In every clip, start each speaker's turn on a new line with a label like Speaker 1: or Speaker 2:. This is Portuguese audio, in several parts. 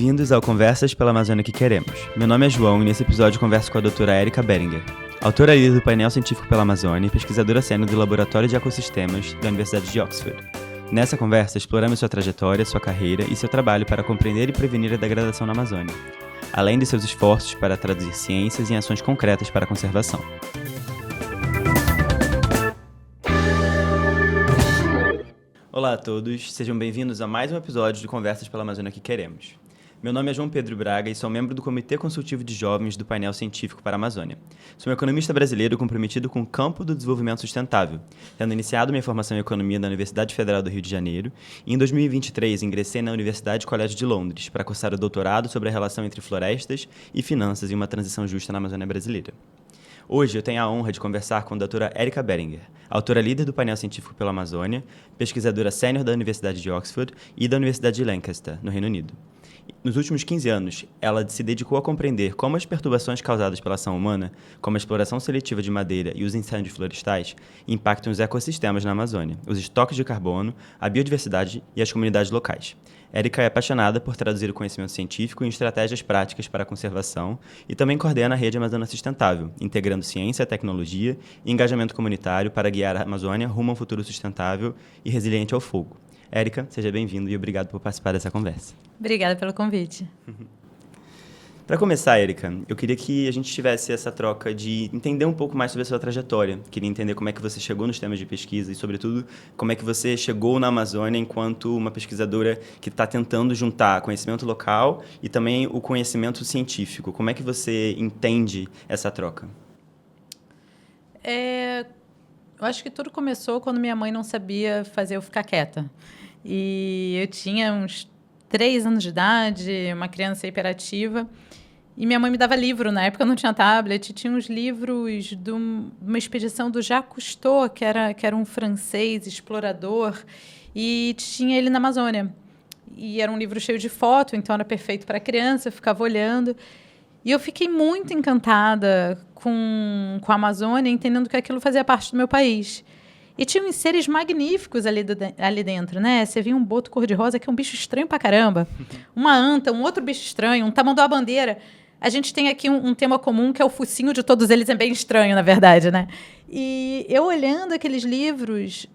Speaker 1: Bem-vindos ao Conversas pela Amazônia que Queremos. Meu nome é João e nesse episódio converso com a doutora Érica Beringer, autora líder do painel científico pela Amazônia e pesquisadora sênior do Laboratório de Ecossistemas da Universidade de Oxford. Nessa conversa, exploramos sua trajetória, sua carreira e seu trabalho para compreender e prevenir a degradação na Amazônia, além de seus esforços para traduzir ciências em ações concretas para a conservação. Olá a todos, sejam bem-vindos a mais um episódio de Conversas pela Amazônia que Queremos. Meu nome é João Pedro Braga e sou membro do Comitê Consultivo de Jovens do Painel Científico para a Amazônia. Sou um economista brasileiro comprometido com o campo do desenvolvimento sustentável, tendo iniciado minha formação em economia na Universidade Federal do Rio de Janeiro e em 2023 ingressei na Universidade College de Londres para cursar o doutorado sobre a relação entre florestas e finanças em uma transição justa na Amazônia brasileira. Hoje eu tenho a honra de conversar com a doutora Érica Beringer, autora líder do painel científico pela Amazônia, pesquisadora sênior da Universidade de Oxford e da Universidade de Lancaster, no Reino Unido. Nos últimos 15 anos, ela se dedicou a compreender como as perturbações causadas pela ação humana, como a exploração seletiva de madeira e os incêndios florestais, impactam os ecossistemas na Amazônia, os estoques de carbono, a biodiversidade e as comunidades locais. Érica é apaixonada por traduzir o conhecimento científico em estratégias práticas para a conservação e também coordena a Rede Amazônia Sustentável, integrando ciência, tecnologia e engajamento comunitário para guiar a Amazônia rumo a um futuro sustentável e resiliente ao fogo. Érica, seja bem-vindo e obrigado por participar dessa conversa.
Speaker 2: Obrigada pelo convite.
Speaker 1: Para começar, Érica, eu queria que a gente tivesse essa troca de entender um pouco mais sobre a sua trajetória. Queria entender como é que você chegou nos temas de pesquisa e, sobretudo, como é que você chegou na Amazônia enquanto uma pesquisadora que está tentando juntar conhecimento local e também o conhecimento científico. Como é que você entende essa troca?
Speaker 2: Eu acho que tudo começou quando minha mãe não sabia fazer eu ficar quieta. E eu tinha uns 3 anos de idade, uma criança hiperativa, e minha mãe me dava livro. Na época não tinha tablet, tinha uns livros de uma expedição do Jacques Cousteau, que era um francês explorador, e tinha ele na Amazônia. E era um livro cheio de foto, então era perfeito para criança, eu ficava olhando. E eu fiquei muito encantada com a Amazônia, entendendo que aquilo fazia parte do meu país. E tinha uns seres magníficos ali dentro, né? Você via um boto cor-de-rosa, que é um bicho estranho pra caramba. Uma anta, um outro bicho estranho, um tamanduá-bandeira. A gente tem aqui um tema comum, que é o focinho de todos eles, é bem estranho, na verdade, né? E eu olhando aqueles livros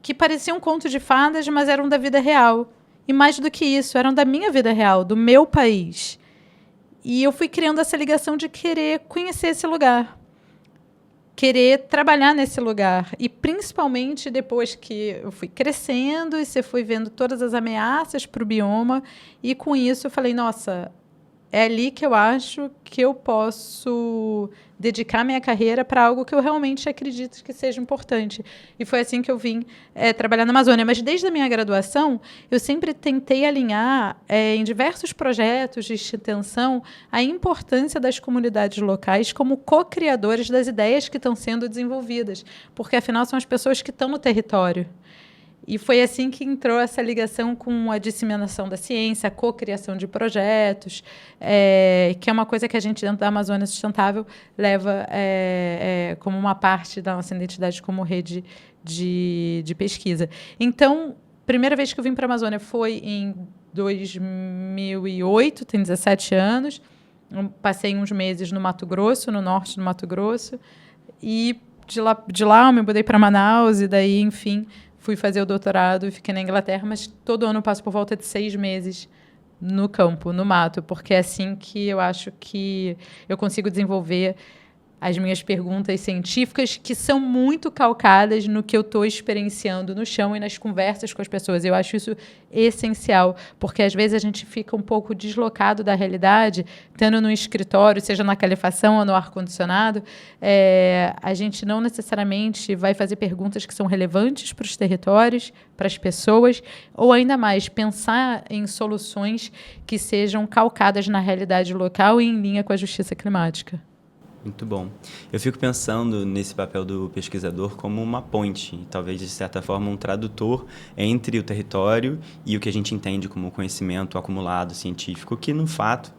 Speaker 2: que pareciam contos de fadas, mas eram da vida real. E mais do que isso, eram da minha vida real, do meu país. E eu fui criando essa ligação de querer conhecer esse lugar, querer trabalhar nesse lugar. E, principalmente, depois que eu fui crescendo e você foi vendo todas as ameaças para o bioma, e, com isso, eu falei, nossa, é ali que eu acho que eu posso dedicar minha carreira para algo que eu realmente acredito que seja importante. E foi assim que eu vim trabalhar na Amazônia. Mas, desde a minha graduação, eu sempre tentei alinhar, em diversos projetos de extensão, a importância das comunidades locais como co-criadores das ideias que estão sendo desenvolvidas, porque, afinal, são as pessoas que estão no território. E foi assim que entrou essa ligação com a disseminação da ciência, a cocriação de projetos, que é uma coisa que a gente, dentro da Amazônia Sustentável, leva como uma parte da nossa identidade como rede de pesquisa. Então, a primeira vez que eu vim para a Amazônia foi em 2008, tenho 17 anos. Eu passei uns meses no Mato Grosso, no norte do Mato Grosso, e de lá eu me mudei para Manaus, e daí, enfim, fui fazer o doutorado e fiquei na Inglaterra, mas todo ano eu passo por volta de 6 meses no campo, no mato, porque é assim que eu acho que eu consigo desenvolver as minhas perguntas científicas, que são muito calcadas no que eu estou experienciando no chão e nas conversas com as pessoas. Eu acho isso essencial, porque às vezes a gente fica um pouco deslocado da realidade, estando no escritório, seja na calefação ou no ar-condicionado, a gente não necessariamente vai fazer perguntas que são relevantes para os territórios, para as pessoas, ou ainda mais, pensar em soluções que sejam calcadas na realidade local e em linha com a justiça climática.
Speaker 1: Muito bom. Eu fico pensando nesse papel do pesquisador como uma ponte, talvez, de certa forma, um tradutor entre o território e o que a gente entende como conhecimento acumulado científico, que, no fato,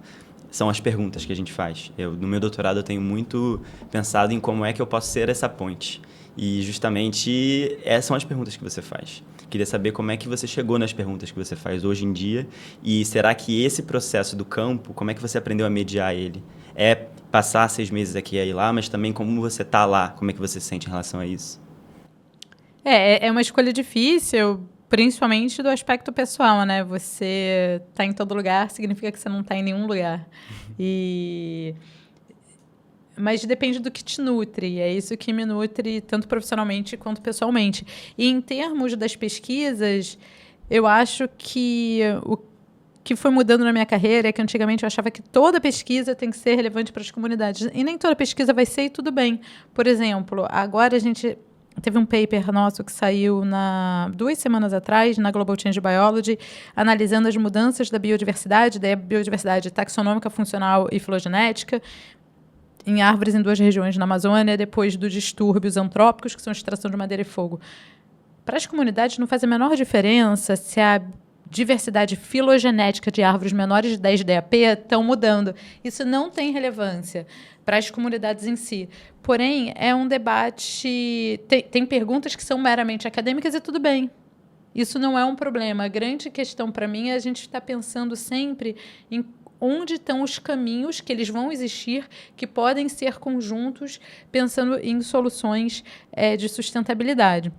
Speaker 1: são as perguntas que a gente faz. No meu doutorado, eu tenho muito pensado em como é que eu posso ser essa ponte. E justamente essas são as perguntas que você faz. Queria saber como é que você chegou nas perguntas que você faz hoje em dia e será que esse processo do campo, como é que você aprendeu a mediar ele? É passar 6 meses aqui e aí lá, mas também como você está lá, como é que você se sente em relação a isso?
Speaker 2: É uma escolha difícil, principalmente do aspecto pessoal, né? Você tá em todo lugar, significa que você não tá em nenhum lugar. Mas depende do que te nutre, é isso que me nutre tanto profissionalmente quanto pessoalmente. E em termos das pesquisas, eu acho que o que foi mudando na minha carreira é que antigamente eu achava que toda pesquisa tem que ser relevante para as comunidades. E nem toda pesquisa vai ser e tudo bem. Por exemplo, agora a gente teve um paper nosso que saiu 2 semanas atrás, na Global Change Biology, analisando as mudanças da biodiversidade taxonômica, funcional e filogenética, em árvores em 2 regiões na Amazônia, depois dos distúrbios antrópicos, que são a extração de madeira e fogo. Para as comunidades não faz a menor diferença se a diversidade filogenética de árvores menores de 10 DAP estão mudando. Isso não tem relevância para as comunidades em si. Porém, é um debate... Tem perguntas que são meramente acadêmicas e tudo bem. Isso não é um problema. A grande questão para mim é a gente estar pensando sempre em onde estão os caminhos que eles vão existir, que podem ser conjuntos, pensando em soluções de sustentabilidade.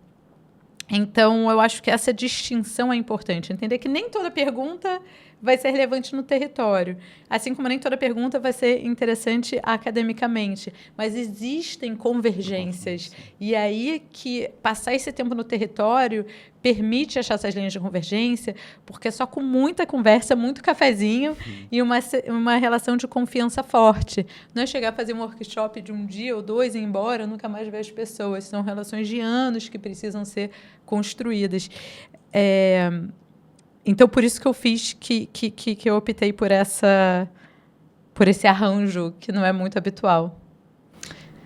Speaker 2: Então, eu acho que essa distinção é importante. Entender que nem toda pergunta vai ser relevante no território. Assim como nem toda pergunta vai ser interessante academicamente. Mas existem convergências. E aí que passar esse tempo no território permite achar essas linhas de convergência, porque é só com muita conversa, muito cafezinho e uma relação de confiança forte. Não é chegar a fazer um workshop de um dia ou 2 e ir embora, nunca mais ver as pessoas. São relações de anos que precisam ser construídas. Então, por isso que eu fiz, que eu optei por esse arranjo, que não é muito habitual.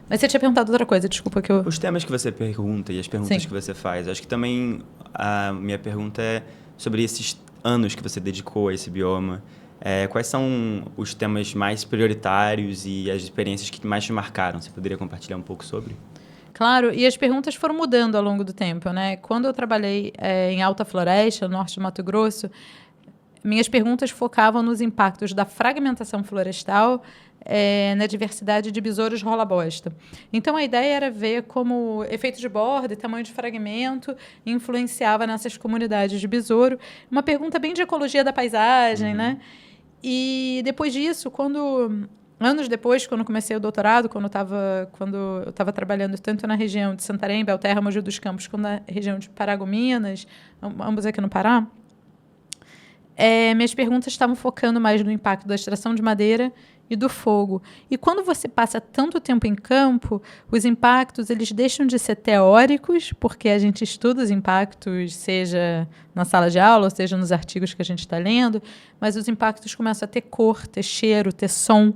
Speaker 2: Mas você tinha perguntado outra coisa, desculpa que eu...
Speaker 1: Os temas que você pergunta e as perguntas
Speaker 2: Sim.
Speaker 1: que você faz. Acho que também a minha pergunta é sobre esses anos que você dedicou a esse bioma. Quais são os temas mais prioritários e as experiências que mais te marcaram? Você poderia compartilhar um pouco sobre?
Speaker 2: Claro, e as perguntas foram mudando ao longo do tempo, né? Quando eu trabalhei em Alta Floresta, no norte do Mato Grosso, minhas perguntas focavam nos impactos da fragmentação florestal na diversidade de besouros rola-bosta. Então, a ideia era ver como efeito de borda e tamanho de fragmento influenciava nessas comunidades de besouro. Uma pergunta bem de ecologia da paisagem, né? E depois disso, anos depois, quando comecei o doutorado, quando eu estava trabalhando tanto na região de Santarém, Belterra, Mogi dos Campos, quanto na região de Paragominas, ambos aqui no Pará, minhas perguntas estavam focando mais no impacto da extração de madeira e do fogo. E quando você passa tanto tempo em campo, os impactos eles deixam de ser teóricos, porque a gente estuda os impactos, seja na sala de aula, ou seja nos artigos que a gente está lendo, mas os impactos começam a ter cor, ter cheiro, ter som,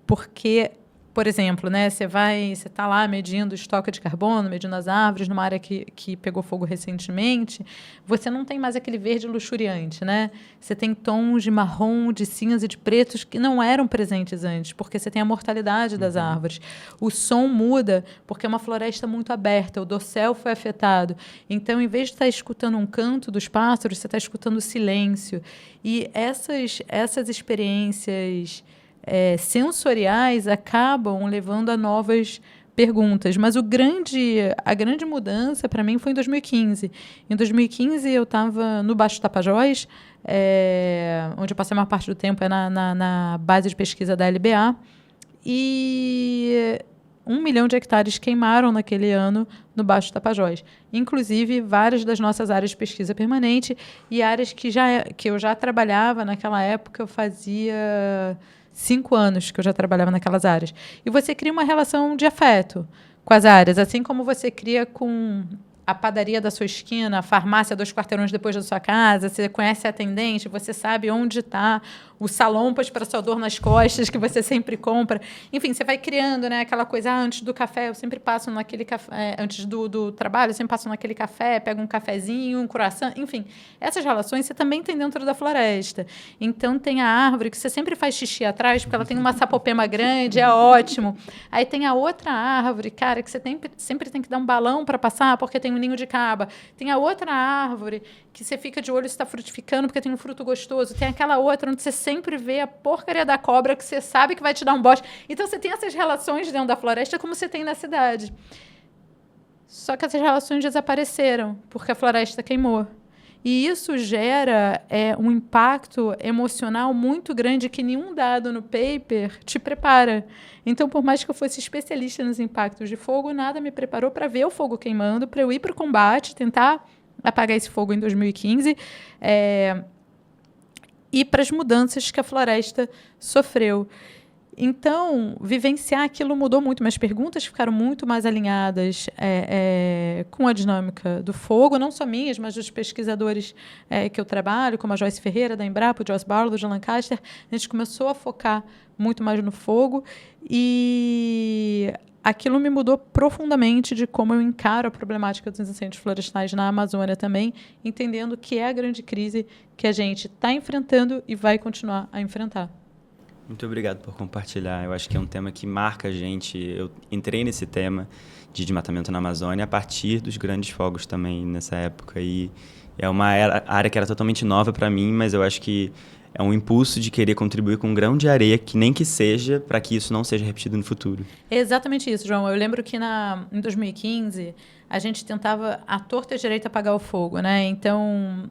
Speaker 2: porque, por exemplo, né, você está lá medindo o estoque de carbono, medindo as árvores numa área que pegou fogo recentemente, você não tem mais aquele verde luxuriante, né? Você tem tons de marrom, de cinza e de pretos que não eram presentes antes, porque você tem a mortalidade das árvores. O som muda porque é uma floresta muito aberta, o dossel foi afetado. Então, em vez de estar escutando um canto dos pássaros, você está escutando o silêncio. E essas experiências sensoriais acabam levando a novas perguntas. Mas a grande mudança para mim foi em 2015. Em 2015 eu estava no Baixo Tapajós, onde eu passei a maior parte do tempo na base de pesquisa da LBA, e 1 milhão de hectares queimaram naquele ano no Baixo Tapajós. Inclusive, várias das nossas áreas de pesquisa permanente e áreas que eu já trabalhava naquela época, eu fazia 5 anos que eu já trabalhava naquelas áreas. E você cria uma relação de afeto com as áreas, assim como você cria com a padaria da sua esquina, a farmácia 2 quarteirões depois da sua casa, você conhece a atendente, você sabe onde está o salompas para sua dor nas costas que você sempre compra. Enfim, você vai criando, né, aquela coisa, antes do café, eu sempre passo naquele café, antes do trabalho, eu sempre passo naquele café, pego um cafezinho, um croissant, enfim. Essas relações você também tem dentro da floresta. Então, tem a árvore que você sempre faz xixi atrás, porque ela tem uma sapopema grande, é ótimo. Aí tem a outra árvore, cara, que você sempre tem que dar um balão para passar, porque tem um ninho de caba. Tem a outra árvore que você fica de olho se está frutificando, porque tem um fruto gostoso. Tem aquela outra onde você sempre vê a porcaria da cobra, que você sabe que vai te dar um bote. Então, você tem essas relações dentro da floresta como você tem na cidade. Só que essas relações desapareceram, porque a floresta queimou. E isso gera um impacto emocional muito grande que nenhum dado no paper te prepara. Então, por mais que eu fosse especialista nos impactos de fogo, nada me preparou para ver o fogo queimando, para eu ir para o combate, tentar apagar esse fogo em 2015, e para as mudanças que a floresta sofreu. Então, vivenciar aquilo mudou muito. Minhas perguntas ficaram muito mais alinhadas com a dinâmica do fogo, não só minhas, mas dos pesquisadores que eu trabalho, como a Joyce Ferreira, da Embrapa, o Joyce Barlow, de Lancaster. A gente começou a focar muito mais no fogo e aquilo me mudou profundamente de como eu encaro a problemática dos incêndios florestais na Amazônia também, entendendo que é a grande crise que a gente está enfrentando e vai continuar a enfrentar.
Speaker 1: Muito obrigado por compartilhar. Eu acho que é um tema que marca a gente. Eu entrei nesse tema de desmatamento na Amazônia a partir dos grandes fogos também nessa época. E é uma área que era totalmente nova para mim, mas eu acho que é um impulso de querer contribuir com um grão de areia, que nem que seja, para que isso não seja repetido no futuro.
Speaker 2: É exatamente isso, João. Eu lembro que em 2015 a gente tentava à torta e à direita apagar o fogo, né? Então,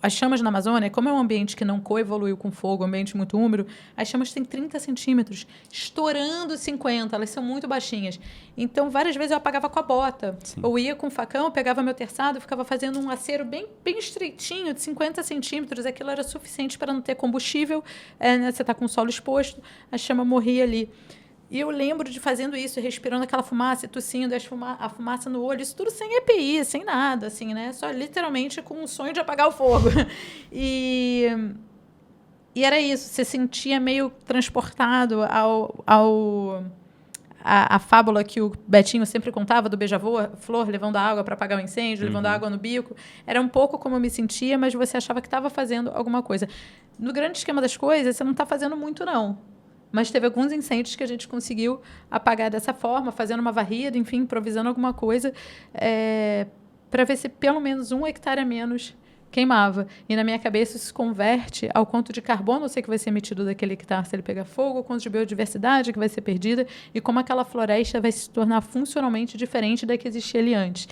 Speaker 2: as chamas na Amazônia, como é um ambiente que não coevoluiu com fogo, um ambiente muito úmido, as chamas têm 30 centímetros, estourando 50, elas são muito baixinhas. Então, várias vezes eu apagava com a bota.
Speaker 1: Sim.
Speaker 2: Ou ia com o facão, pegava meu terçado, ficava fazendo um acero bem, bem estreitinho, de 50 centímetros. Aquilo era suficiente para não ter combustível, né? Você está com o solo exposto, a chama morria ali. E eu lembro de fazendo isso, respirando aquela fumaça, tossindo, a fumaça no olho, isso tudo sem EPI, sem nada, assim, né? Só literalmente com o sonho de apagar o fogo. E era isso, você sentia meio transportado a fábula que o Betinho sempre contava do beija-flor levando água para apagar o incêndio, levando água no bico. Era um pouco como eu me sentia, mas você achava que estava fazendo alguma coisa. No grande esquema das coisas, você não está fazendo muito, não. Mas teve alguns incêndios que a gente conseguiu apagar dessa forma, fazendo uma varrida, enfim, improvisando alguma coisa, para ver se pelo menos 1 hectare a menos queimava. E na minha cabeça isso se converte ao quanto de carbono eu sei que vai ser emitido daquele hectare se ele pegar fogo, o quanto de biodiversidade que vai ser perdida e como aquela floresta vai se tornar funcionalmente diferente da que existia ali antes.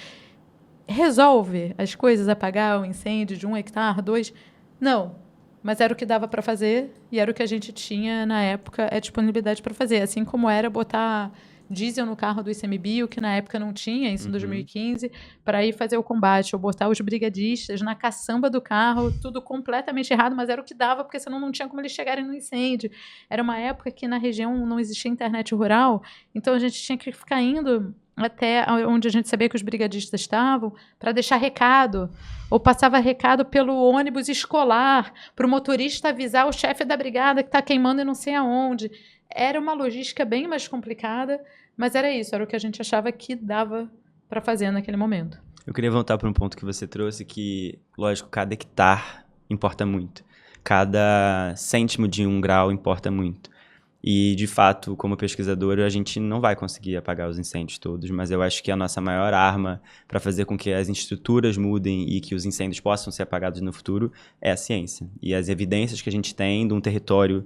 Speaker 2: Resolve as coisas apagar o incêndio de 1 hectare, 2? Não. Mas era o que dava para fazer e era o que a gente tinha, na época, a disponibilidade para fazer. Assim como era botar diesel no carro do ICMBio, que na época não tinha, isso em 2015, para ir fazer o combate, ou botar os brigadistas na caçamba do carro, tudo completamente errado, mas era o que dava, porque senão não tinha como eles chegarem no incêndio. Era uma época que na região não existia internet rural, então a gente tinha que ficar indo até onde a gente sabia que os brigadistas estavam, para deixar recado, ou passava recado pelo ônibus escolar, para o motorista avisar o chefe da brigada que está queimando e não sei aonde. Era uma logística bem mais complicada, mas era isso, era o que a gente achava que dava para fazer naquele momento.
Speaker 1: Eu queria voltar para um ponto que você trouxe, que, lógico, cada hectare importa muito. Cada cêntimo de 1 grau importa muito. E, de fato, como pesquisador, a gente não vai conseguir apagar os incêndios todos, mas eu acho que a nossa maior arma para fazer com que as estruturas mudem e que os incêndios possam ser apagados no futuro é a ciência. E as evidências que a gente tem de um território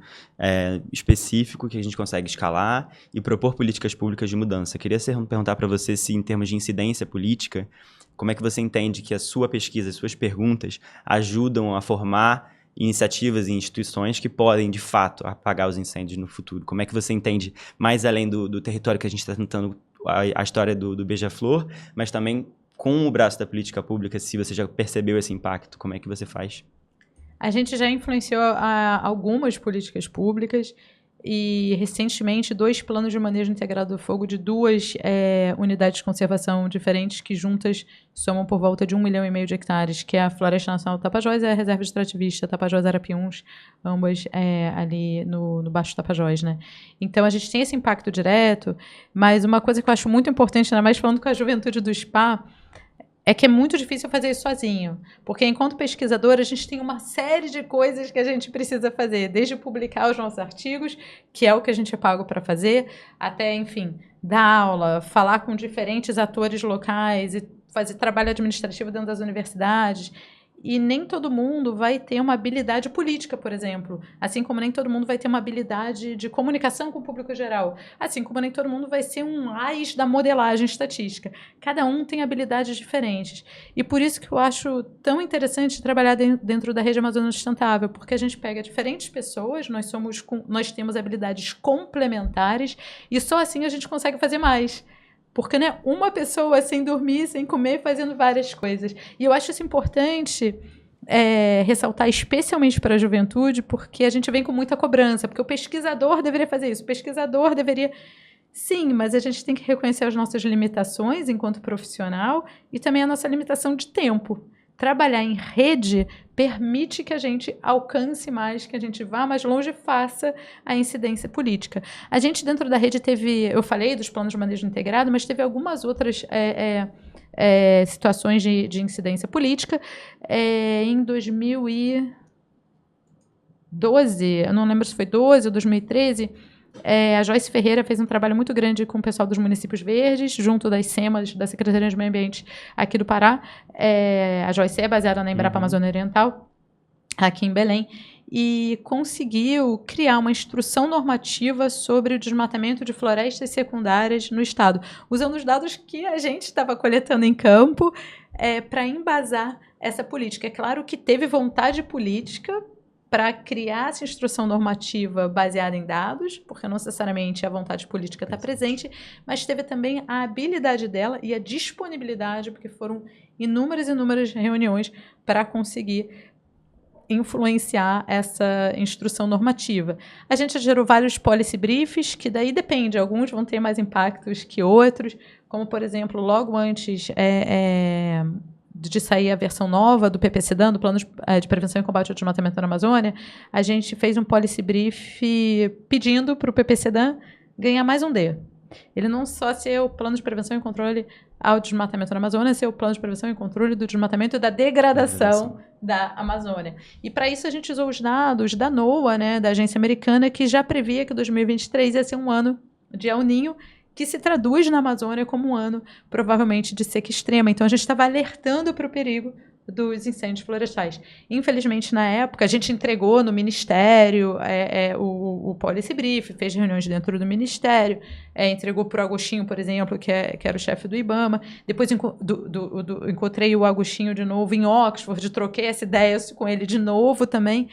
Speaker 1: específico que a gente consegue escalar e propor políticas públicas de mudança. Queria perguntar para você se, em termos de incidência política, como é que você entende que a sua pesquisa, as suas perguntas ajudam a formar iniciativas e instituições que podem, de fato, apagar os incêndios no futuro? Como é que você entende, mais além do território que a gente está tentando, a história do beija-flor, mas também com o braço da política pública, se você já percebeu esse impacto, como é que você faz?
Speaker 2: A gente já influenciou algumas políticas públicas e, recentemente, 2 planos de manejo integrado do fogo de 2 unidades de conservação diferentes que juntas somam por volta de 1,5 milhão de hectares, que é a Floresta Nacional do Tapajós e a Reserva Extrativista Tapajós-Arapiuns, ambas ali no Baixo Tapajós, né? Então, a gente tem esse impacto direto, mas uma coisa que eu acho muito importante, ainda mais falando com a juventude do SPA, é que é muito difícil fazer isso sozinho, porque enquanto pesquisador a gente tem uma série de coisas que a gente precisa fazer, desde publicar os nossos artigos, que é o que a gente é pago para fazer, até, enfim, dar aula, falar com diferentes atores locais e fazer trabalho administrativo dentro das universidades. E nem todo mundo vai ter uma habilidade política, por exemplo. Assim como nem todo mundo vai ter uma habilidade de comunicação com o público geral. Assim como nem todo mundo vai ser um AIS da modelagem estatística. Cada um tem habilidades diferentes. E por isso que eu acho tão interessante trabalhar dentro da Rede Amazônia Sustentável, porque a gente pega diferentes pessoas, nós temos habilidades complementares, e só assim a gente consegue fazer mais. Porque, né, uma pessoa sem dormir, sem comer, fazendo várias coisas. E eu acho isso importante ressaltar, especialmente para a juventude, porque a gente vem com muita cobrança, porque o pesquisador deveria fazer isso, o pesquisador deveria... Sim, mas a gente tem que reconhecer as nossas limitações enquanto profissional e também a nossa limitação de tempo. Trabalhar em rede permite que a gente alcance mais, que a gente vá mais longe e faça a incidência política. A gente, dentro da rede, eu falei dos planos de manejo integrado, mas teve algumas outras situações de incidência política. Em 2012, eu não lembro se foi 12 ou 2013, a Joyce Ferreira fez um trabalho muito grande com o pessoal dos municípios verdes, junto das SEMAs, da Secretaria de Meio Ambiente aqui do Pará. A Joyce é baseada na Embrapa Amazônia Oriental, aqui em Belém, e conseguiu criar uma instrução normativa sobre o desmatamento de florestas secundárias no estado, usando os dados que a gente estava coletando em campo para embasar essa política. É claro que teve vontade política para criar essa instrução normativa baseada em dados, porque não necessariamente a vontade política está presente, mas teve também a habilidade dela e a disponibilidade, porque foram inúmeras reuniões para conseguir influenciar essa instrução normativa. A gente gerou vários policy briefs, que daí depende, alguns vão ter mais impactos que outros, como, por exemplo, logo antes de sair a versão nova do PPCDAN, do Plano de Prevenção e Combate ao Desmatamento na Amazônia, a gente fez um policy brief pedindo para o PPCDAN ganhar mais um D. Ele não só ser o Plano de Prevenção e Controle ao Desmatamento na Amazônia, ser o Plano de Prevenção e Controle do Desmatamento e da Degradação da Amazônia. E para isso a gente usou os dados da NOAA, né, da agência americana, que já previa que 2023 ia ser um ano de El Niño, que se traduz na Amazônia como um ano, provavelmente, de seca extrema. Então, a gente estava alertando para o perigo dos incêndios florestais. Infelizmente, na época, a gente entregou no Ministério o policy brief, fez reuniões dentro do Ministério, entregou para o Agostinho, por exemplo, que era o chefe do IBAMA. Depois encontrei o Agostinho de novo em Oxford, troquei essa ideia com ele de novo também.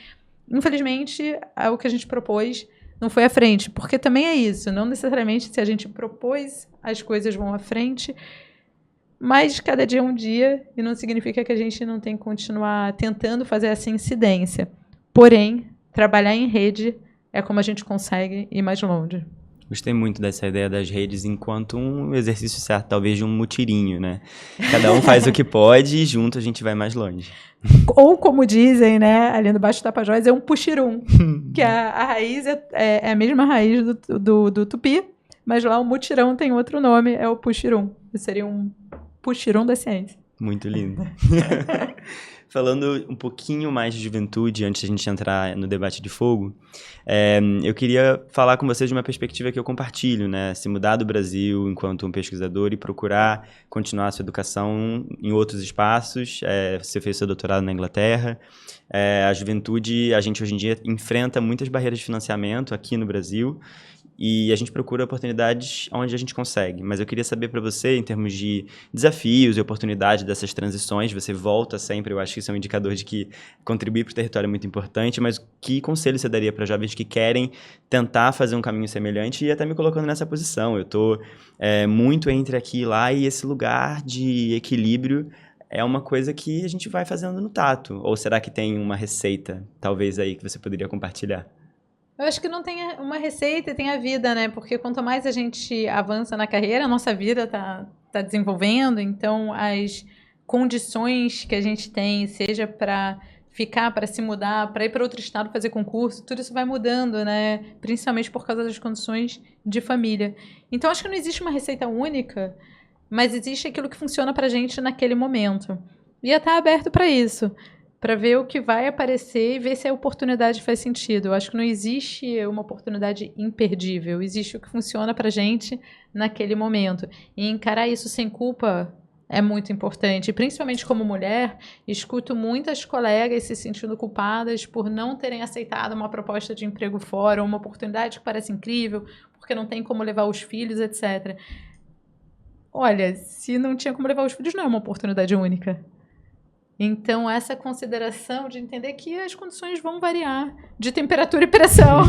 Speaker 2: Infelizmente, o que a gente propôs não foi à frente, porque também é isso, não necessariamente se a gente propôs, as coisas vão à frente, mas cada dia é um dia, e não significa que a gente não tem que continuar tentando fazer essa incidência. Porém, trabalhar em rede é como a gente consegue ir mais longe.
Speaker 1: Gostei muito dessa ideia das redes enquanto um exercício certo, talvez de um mutirinho, né? Cada um faz o que pode e junto a gente vai mais longe.
Speaker 2: Ou, como dizem, né, ali no Baixo Tapajós, é um puxirum, que a raiz é a mesma raiz do tupi, mas lá o mutirão tem outro nome, é o puxirum. Seria um puxirum da ciência.
Speaker 1: Muito lindo. Falando um pouquinho mais de juventude, antes de a gente entrar no debate de fogo, eu queria falar com vocês de uma perspectiva que eu compartilho, né? Se mudar do Brasil enquanto um pesquisador e procurar continuar a sua educação em outros espaços. Você fez seu doutorado na Inglaterra. A juventude, a gente hoje em dia enfrenta muitas barreiras de financiamento aqui no Brasil, e a gente procura oportunidades onde a gente consegue. Mas eu queria saber para você, em termos de desafios e oportunidades dessas transições, você volta sempre, eu acho que isso é um indicador de que contribuir para o território é muito importante, mas que conselho você daria para jovens que querem tentar fazer um caminho semelhante e até me colocando nessa posição? Eu estou muito entre aqui e lá, e esse lugar de equilíbrio é uma coisa que a gente vai fazendo no tato. Ou será que tem uma receita, talvez, aí, que você poderia compartilhar?
Speaker 2: Eu acho que não tem uma receita e tem a vida, né? Porque quanto mais a gente avança na carreira, a nossa vida tá desenvolvendo, então as condições que a gente tem, seja para ficar, para se mudar, para ir para outro estado fazer concurso, tudo isso vai mudando, né? Principalmente por causa das condições de família. Então acho que não existe uma receita única, mas existe aquilo que funciona pra gente naquele momento. E eu estar aberto para isso, para ver o que vai aparecer e ver se a oportunidade faz sentido. Eu acho que não existe uma oportunidade imperdível, existe o que funciona pra gente naquele momento. E encarar isso sem culpa é muito importante. E principalmente como mulher, escuto muitas colegas se sentindo culpadas por não terem aceitado uma proposta de emprego fora, ou uma oportunidade que parece incrível, porque não tem como levar os filhos, etc. Olha, se não tinha como levar os filhos, não é uma oportunidade única. Então, essa consideração de entender que as condições vão variar de temperatura e pressão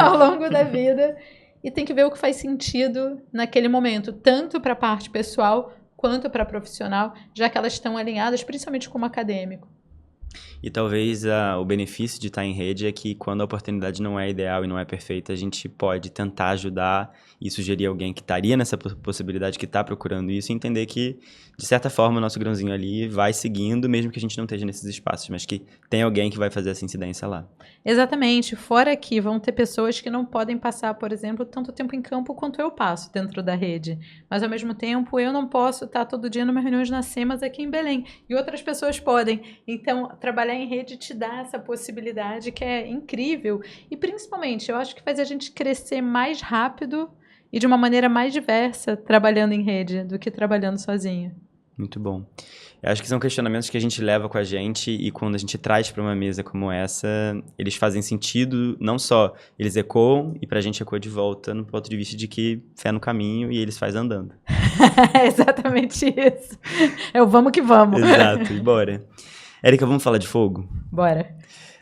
Speaker 2: ao longo da vida e tem que ver o que faz sentido naquele momento, tanto para a parte pessoal quanto para a profissional, já que elas estão alinhadas, principalmente como acadêmico.
Speaker 1: E talvez o benefício de estar em rede é que quando a oportunidade não é ideal e não é perfeita, a gente pode tentar ajudar e sugerir alguém que estaria nessa possibilidade, que está procurando isso, e entender que, de certa forma, o nosso grãozinho ali vai seguindo, mesmo que a gente não esteja nesses espaços, mas que tem alguém que vai fazer essa incidência lá.
Speaker 2: Exatamente. Fora que vão ter pessoas que não podem passar, por exemplo, tanto tempo em campo quanto eu passo dentro da rede. Mas, ao mesmo tempo, eu não posso estar todo dia numa reunião na SEMAS aqui em Belém. E outras pessoas podem. Então, trabalhar em rede te dá essa possibilidade que é incrível. E, principalmente, eu acho que faz a gente crescer mais rápido e de uma maneira mais diversa trabalhando em rede do que trabalhando sozinho.
Speaker 1: Muito bom. Eu acho que são questionamentos que a gente leva com a gente e quando a gente traz para uma mesa como essa, eles fazem sentido, não só eles ecoam e pra gente ecoa de volta no ponto de vista de que fé no caminho e eles faz andando.
Speaker 2: É exatamente isso. É o vamos que vamos.
Speaker 1: Exato, e bora. Érica, vamos falar de fogo?
Speaker 2: Bora.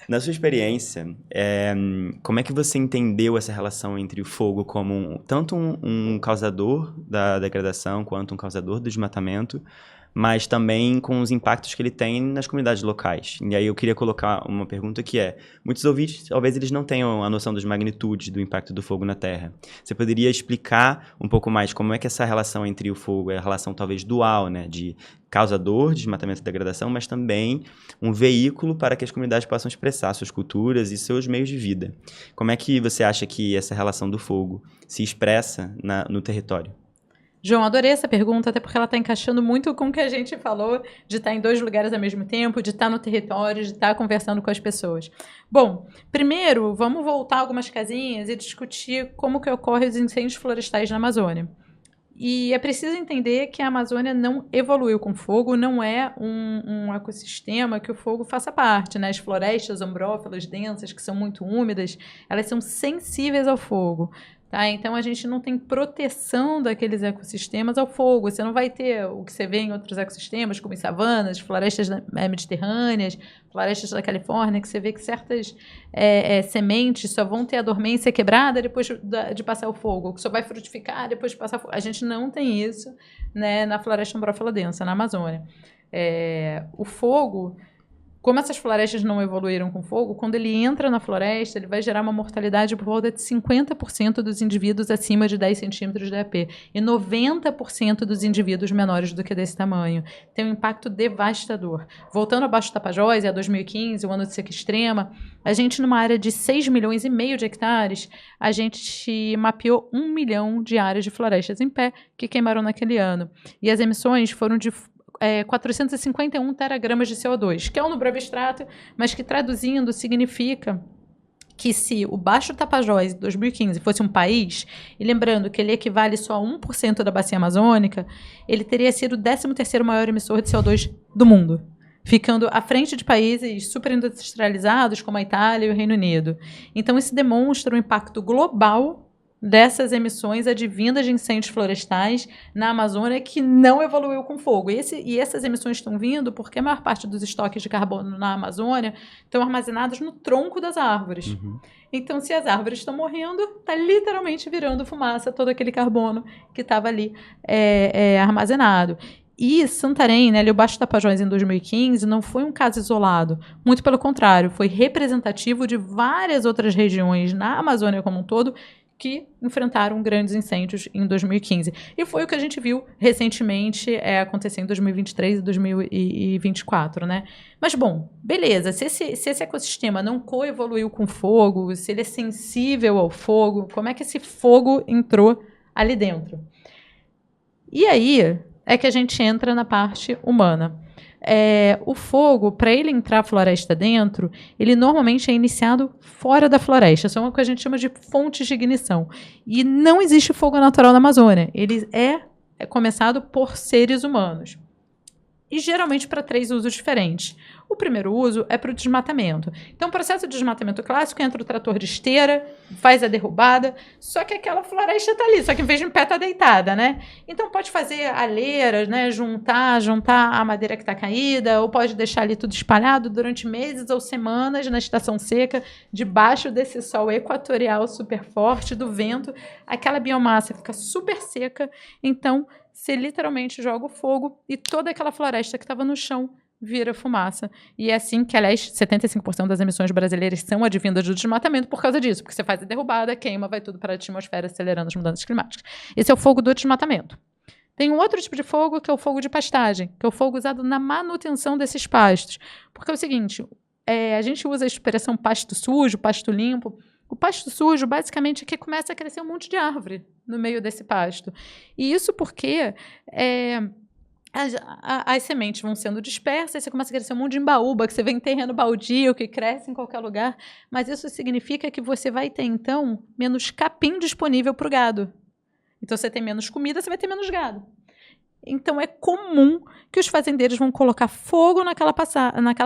Speaker 1: Na sua experiência, como é que você entendeu essa relação entre o fogo como tanto um causador da degradação quanto um causador do desmatamento, mas também com os impactos que ele tem nas comunidades locais? E aí eu queria colocar uma pergunta que é, muitos ouvintes, talvez eles não tenham a noção das magnitudes do impacto do fogo na Terra. Você poderia explicar um pouco mais como é que essa relação entre o fogo é a relação talvez dual, né, de causador, desmatamento e degradação, mas também um veículo para que as comunidades possam expressar suas culturas e seus meios de vida. Como é que você acha que essa relação do fogo se expressa no território?
Speaker 2: João, adorei essa pergunta, até porque ela está encaixando muito com o que a gente falou, de estar em 2 lugares ao mesmo tempo, de estar no território, de estar conversando com as pessoas. Bom, primeiro, vamos voltar algumas casinhas e discutir como que ocorrem os incêndios florestais na Amazônia. E é preciso entender que a Amazônia não evoluiu com fogo, não é um ecossistema que o fogo faça parte, né? As florestas ombrófilas densas, que são muito úmidas, elas são sensíveis ao fogo. Tá? Então, a gente não tem proteção daqueles ecossistemas ao fogo. Você não vai ter o que você vê em outros ecossistemas, como em savanas, florestas mediterrâneas, florestas da Califórnia, que você vê que certas sementes só vão ter a dormência quebrada depois de passar o fogo, que só vai frutificar depois de passar o fogo. A gente não tem isso, né, na floresta ombrófila densa, na Amazônia. O fogo... Como essas florestas não evoluíram com fogo, quando ele entra na floresta, ele vai gerar uma mortalidade por volta de 50% dos indivíduos acima de 10 centímetros de AP e 90% dos indivíduos menores do que desse tamanho. Tem um impacto devastador. Voltando abaixo do Tapajós, a 2015, o ano de seca extrema, a gente, numa área de 6,5 milhões de hectares, a gente mapeou 1 milhão de áreas de florestas em pé que queimaram naquele ano. E as emissões foram de 451 teragramas de CO2, que é um número abstrato, mas que traduzindo significa que se o Baixo Tapajós, de 2015, fosse um país, e lembrando que ele equivale só a 1% da bacia amazônica, ele teria sido o 13º maior emissor de CO2 do mundo, ficando à frente de países superindustrializados como a Itália e o Reino Unido. Então, isso demonstra um impacto global dessas emissões advindas de incêndios florestais na Amazônia que não evoluiu com fogo. E essas emissões estão vindo porque a maior parte dos estoques de carbono na Amazônia estão armazenados no tronco das árvores. Uhum. Então, se as árvores estão morrendo, está literalmente virando fumaça todo aquele carbono que estava ali armazenado. E Santarém, né, ali o Baixo Tapajós em 2015, não foi um caso isolado. Muito pelo contrário, foi representativo de várias outras regiões na Amazônia como um todo que enfrentaram grandes incêndios em 2015. E foi o que a gente viu recentemente acontecer em 2023 e 2024, né? Mas, bom, beleza. Se esse ecossistema não coevoluiu com fogo, se ele é sensível ao fogo, como é que esse fogo entrou ali dentro? E aí é que a gente entra na parte humana. O fogo, para ele entrar a floresta dentro, ele normalmente é iniciado fora da floresta. Isso é uma coisa que a gente chama de fontes de ignição. E não existe fogo natural na Amazônia. Ele é começado por seres humanos. E geralmente para 3 usos diferentes. O primeiro uso é para o desmatamento. Então, o processo de desmatamento clássico entra o trator de esteira, faz a derrubada, só que aquela floresta está ali, só que em vez de em pé está deitada, né? Então, pode fazer alheiras, né? Juntar a madeira que está caída, ou pode deixar ali tudo espalhado durante meses ou semanas na estação seca, debaixo desse sol equatorial super forte, do vento, aquela biomassa fica super seca, então você literalmente joga o fogo e toda aquela floresta que estava no chão vira fumaça. E é assim que, aliás, 75% das emissões brasileiras são advindas do desmatamento por causa disso, porque você faz a derrubada, queima, vai tudo para a atmosfera, acelerando as mudanças climáticas. Esse é o fogo do desmatamento. Tem um outro tipo de fogo, que é o fogo de pastagem, que é o fogo usado na manutenção desses pastos. Porque é o seguinte, a gente usa a expressão pasto sujo, pasto limpo. O pasto sujo, basicamente, é que começa a crescer um monte de árvore no meio desse pasto. E isso porque as sementes vão sendo dispersas, você começa a crescer um monte de embaúba, que você vê em terreno baldio, que cresce em qualquer lugar. Mas isso significa que você vai ter, então, menos capim disponível para o gado. Então, você tem menos comida, você vai ter menos gado. Então, é comum que os fazendeiros vão colocar fogo naquela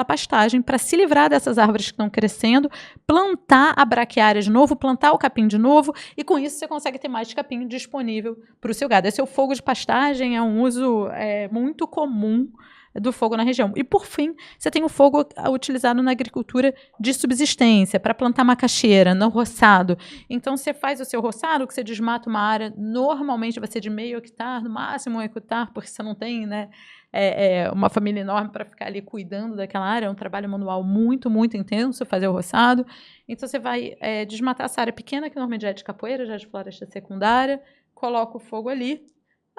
Speaker 2: pastagem para se livrar dessas árvores que estão crescendo, plantar a braquiária de novo, plantar o capim de novo, e com isso você consegue ter mais capim disponível para o seu gado. Esse é o fogo de pastagem, é um uso muito comum do fogo na região. E, por fim, você tem o fogo utilizado na agricultura de subsistência, para plantar macaxeira, no roçado. Então, você faz o seu roçado, que você desmata uma área, normalmente vai ser de meio hectare, no máximo 1 hectare, porque você não tem, né, uma família enorme para ficar ali cuidando daquela área. É um trabalho manual muito, muito intenso fazer o roçado. Então, você vai desmatar essa área pequena, que normalmente já é de capoeira, já é de floresta secundária, coloca o fogo ali.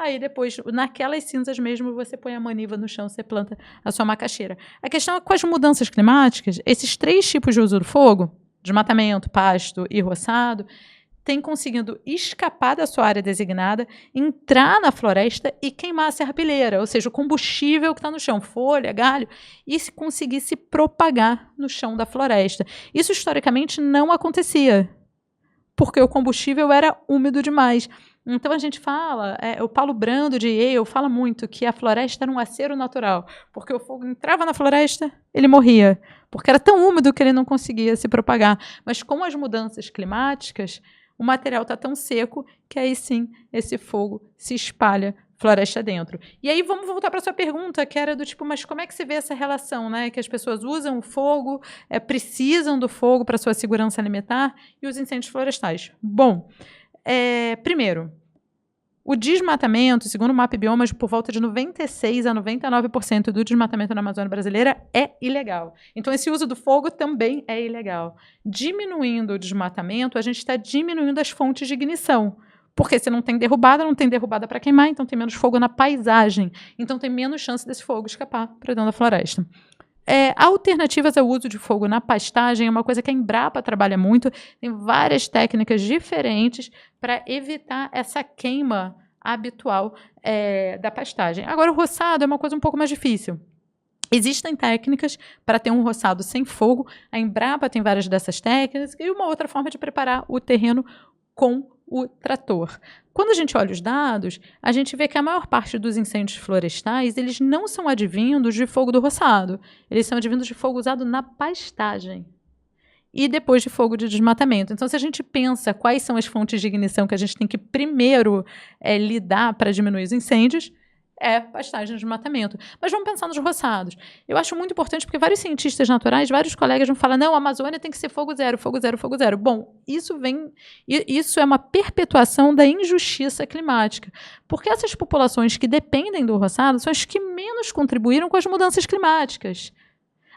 Speaker 2: Aí depois, naquelas cinzas mesmo, você põe a maniva no chão, você planta a sua macaxeira. A questão é que com as mudanças climáticas, esses 3 tipos de uso do fogo, desmatamento, pasto e roçado, têm conseguido escapar da sua área designada, entrar na floresta e queimar a serrapilheira, ou seja, o combustível que está no chão, folha, galho, e conseguir se propagar no chão da floresta. Isso historicamente não acontecia, porque o combustível era úmido demais. Então, a gente fala, o Paulo Brando de Yale fala muito que a floresta era um acero natural, porque o fogo entrava na floresta, ele morria, porque era tão úmido que ele não conseguia se propagar. Mas com as mudanças climáticas, o material está tão seco que aí sim esse fogo se espalha floresta dentro. E aí vamos voltar para a sua pergunta, que era do tipo, mas como é que você vê essa relação, né? Que as pessoas usam o fogo, precisam do fogo para sua segurança alimentar e os incêndios florestais. Bom, primeiro, o desmatamento, segundo o MapBiomas, por volta de 96% a 99% do desmatamento na Amazônia brasileira é ilegal. Então, esse uso do fogo também é ilegal. Diminuindo o desmatamento, a gente está diminuindo as fontes de ignição. Porque se não tem derrubada para queimar, então tem menos fogo na paisagem. Então, tem menos chance desse fogo escapar para dentro da floresta. Alternativas ao uso de fogo na pastagem é uma coisa que a Embrapa trabalha muito. Tem várias técnicas diferentes para evitar essa queima habitual da pastagem. Agora, o roçado é uma coisa um pouco mais difícil. Existem técnicas para ter um roçado sem fogo. A Embrapa tem várias dessas técnicas e uma outra forma de preparar o terreno com o trator. Quando a gente olha os dados, a gente vê que a maior parte dos incêndios florestais, eles não são advindos de fogo do roçado. Eles são advindos de fogo usado na pastagem. E depois de fogo de desmatamento. Então, se a gente pensa quais são as fontes de ignição que a gente tem que primeiro lidar para diminuir os incêndios, é pastagem de desmatamento. Mas vamos pensar nos roçados. Eu acho muito importante porque vários cientistas naturais, vários colegas vão falar, não, a Amazônia tem que ser fogo zero, fogo zero, fogo zero. Bom, isso é uma perpetuação da injustiça climática. Porque essas populações que dependem do roçado são as que menos contribuíram com as mudanças climáticas.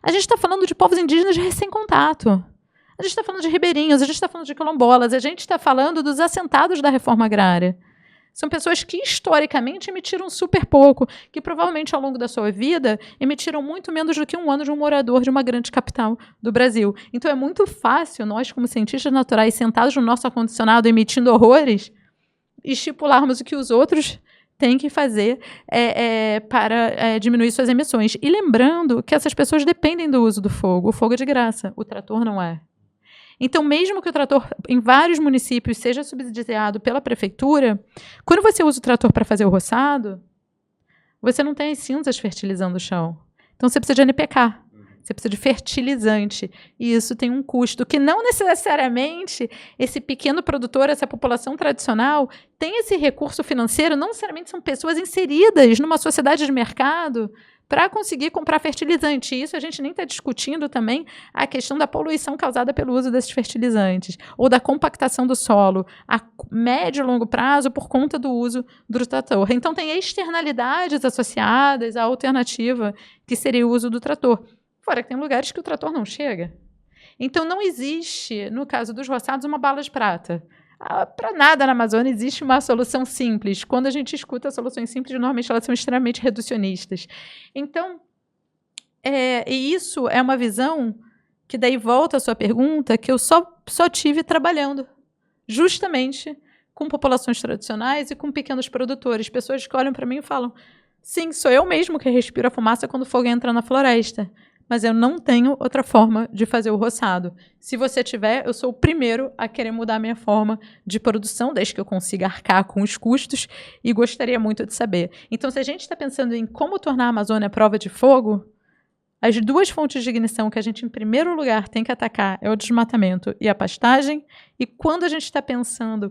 Speaker 2: A gente está falando de povos indígenas de recém-contato. A gente está falando de ribeirinhos, a gente está falando de quilombolas, a gente está falando dos assentados da reforma agrária. São pessoas que, historicamente, emitiram super pouco, que provavelmente, ao longo da sua vida, emitiram muito menos do que um ano de um morador de uma grande capital do Brasil. Então, é muito fácil nós, como cientistas naturais, sentados no nosso ar-condicionado, emitindo horrores, estipularmos o que os outros têm que fazer para diminuir suas emissões. E lembrando que essas pessoas dependem do uso do fogo. O fogo é de graça, o trator não é. Então, mesmo que o trator, em vários municípios, seja subsidiado pela prefeitura, quando você usa o trator para fazer o roçado, você não tem as cinzas fertilizando o chão. Então, você precisa de NPK, você precisa de fertilizante. E isso tem um custo que não necessariamente esse pequeno produtor, essa população tradicional, tem esse recurso financeiro, não necessariamente são pessoas inseridas numa sociedade de mercado para conseguir comprar fertilizante. Isso a gente nem está discutindo também a questão da poluição causada pelo uso desses fertilizantes, ou da compactação do solo a médio e longo prazo por conta do uso do trator. Então, tem externalidades associadas à alternativa, que seria o uso do trator. Fora que tem lugares que o trator não chega. Então, não existe, no caso dos roçados, uma bala de prata. Para nada na Amazônia existe uma solução simples. Quando a gente escuta soluções simples, normalmente elas são extremamente reducionistas. Então, e isso é uma visão que daí volta à sua pergunta, que eu só tive trabalhando justamente com populações tradicionais e com pequenos produtores. Pessoas que olham para mim e falam, sim, sou eu mesmo que respiro a fumaça quando o fogo entra na floresta. Mas eu não tenho outra forma de fazer o roçado. Se você tiver, eu sou o primeiro a querer mudar a minha forma de produção, desde que eu consiga arcar com os custos, e gostaria muito de saber. Então, se a gente está pensando em como tornar a Amazônia prova de fogo, as duas fontes de ignição que a gente, em primeiro lugar, tem que atacar é o desmatamento e a pastagem, e quando a gente está pensando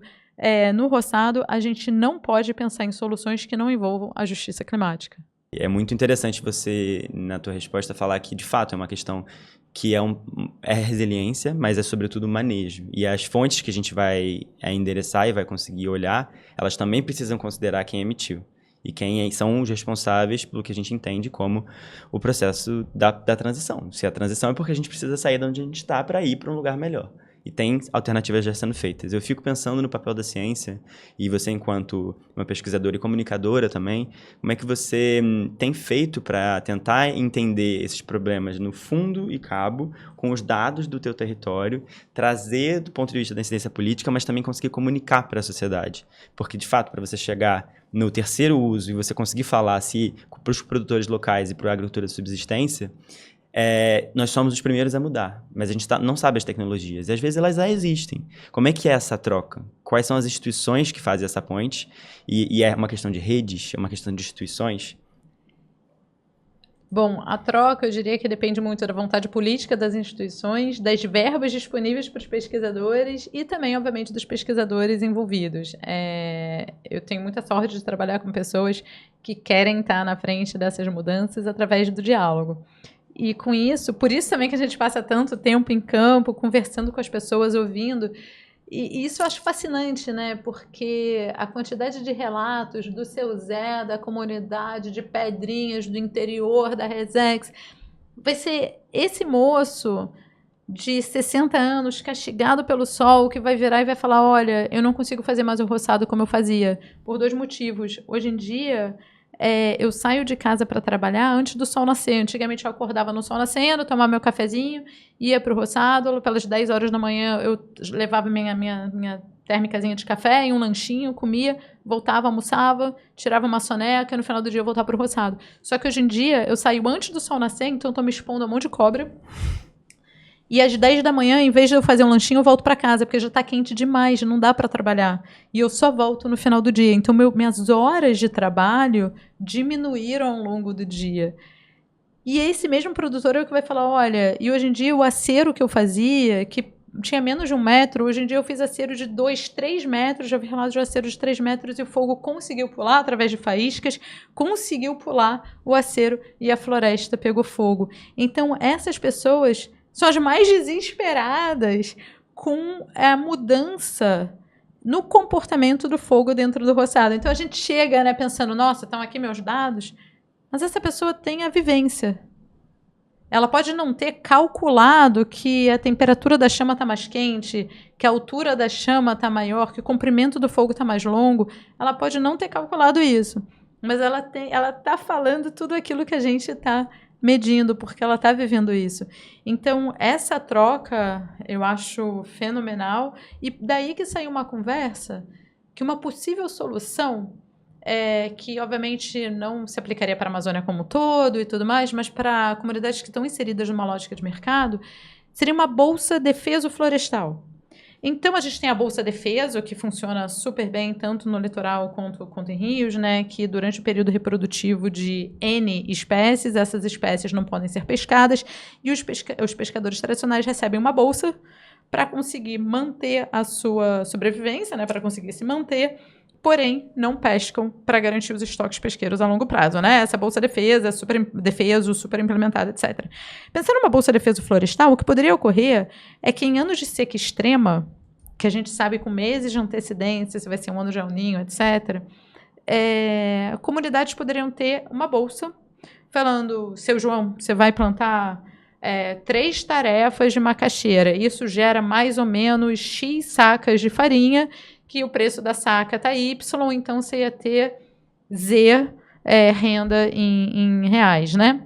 Speaker 2: no roçado, a gente não pode pensar em soluções que não envolvam a justiça climática.
Speaker 1: É muito interessante você, na tua resposta, falar que, de fato, é uma questão que é resiliência, mas é, sobretudo, manejo. E as fontes que a gente vai endereçar e vai conseguir olhar, elas também precisam considerar quem emitiu. E quem são os responsáveis pelo que a gente entende como o processo da transição. Se a transição é porque a gente precisa sair de onde a gente está para ir para um lugar melhor. E tem alternativas já sendo feitas. Eu fico pensando no papel da ciência, e você, enquanto uma pesquisadora e comunicadora também, como é que você tem feito para tentar entender esses problemas no fundo e cabo, com os dados do teu território, trazer do ponto de vista da incidência política, mas também conseguir comunicar para a sociedade. Porque, de fato, para você chegar no terceiro uso e você conseguir falar para os produtores locais e para a agricultura de subsistência, nós somos os primeiros a mudar, mas a gente não sabe as tecnologias, e às vezes elas já existem. Como é que é essa troca? Quais são as instituições que fazem essa ponte? E é uma questão de redes? É uma questão de instituições?
Speaker 2: Bom, a troca, eu diria que depende muito da vontade política das instituições, das verbas disponíveis para os pesquisadores e também, obviamente, dos pesquisadores envolvidos. Eu tenho muita sorte de trabalhar com pessoas que querem estar na frente dessas mudanças através do diálogo. E com isso, por isso também que a gente passa tanto tempo em campo, conversando com as pessoas, ouvindo. E isso eu acho fascinante, né? Porque a quantidade de relatos do seu Zé, da comunidade de Pedrinhas, do interior da Resex, vai ser esse moço de 60 anos, castigado pelo sol, que vai virar e vai falar, olha, eu não consigo fazer mais o roçado como eu fazia, por 2 motivos. Hoje em dia, eu saio de casa para trabalhar antes do sol nascer. Antigamente eu acordava no sol nascendo, tomava meu cafezinho, ia para o roçado, pelas 10 horas da manhã eu levava minha térmicazinha de café e um lanchinho, comia, voltava, almoçava, tirava uma soneca e no final do dia eu voltava para o roçado. Só que hoje em dia eu saio antes do sol nascer, então eu estou me expondo a um monte de cobra. E às 10 da manhã, em vez de eu fazer um lanchinho, eu volto para casa, porque já está quente demais, não dá para trabalhar. E eu só volto no final do dia. Então, minhas horas de trabalho diminuíram ao longo do dia. E esse mesmo produtor é o que vai falar, olha, e hoje em dia o acero que eu fazia, que tinha menos de 1 metro, hoje em dia eu fiz acero de 2, 3 metros, já vi relatos de acero de 3 metros e o fogo conseguiu pular através de faíscas, conseguiu pular o acero e a floresta pegou fogo. Então, essas pessoas são as mais desesperadas com a mudança no comportamento do fogo dentro do roçado. Então, a gente chega, né, pensando, nossa, estão aqui meus dados, mas essa pessoa tem a vivência. Ela pode não ter calculado que a temperatura da chama está mais quente, que a altura da chama está maior, que o comprimento do fogo está mais longo. Ela pode não ter calculado isso, mas ela está falando tudo aquilo que a gente está medindo, porque ela está vivendo isso. Então, essa troca eu acho fenomenal. E daí que saiu uma conversa que uma possível solução que obviamente não se aplicaria para a Amazônia como um todo e tudo mais, mas para comunidades que estão inseridas numa lógica de mercado, seria uma bolsa defeso florestal. Então, a gente tem a bolsa defeso, que funciona super bem, tanto no litoral quanto em rios, né, que durante o período reprodutivo de N espécies, essas espécies não podem ser pescadas, e os pescadores tradicionais recebem uma bolsa para conseguir manter a sua sobrevivência, né, para conseguir se manter, porém, não pescam para garantir os estoques pesqueiros a longo prazo, né? Essa bolsa defesa, super implementada, etc. Pensando numa bolsa defesa florestal, o que poderia ocorrer é que em anos de seca extrema, que a gente sabe com meses de antecedência, se vai ser um ano de El Niño, etc., comunidades poderiam ter uma bolsa falando, seu João, você vai plantar 3 tarefas de macaxeira, isso gera mais ou menos X sacas de farinha, que o preço da saca está Y, então você ia ter Z renda em reais, né?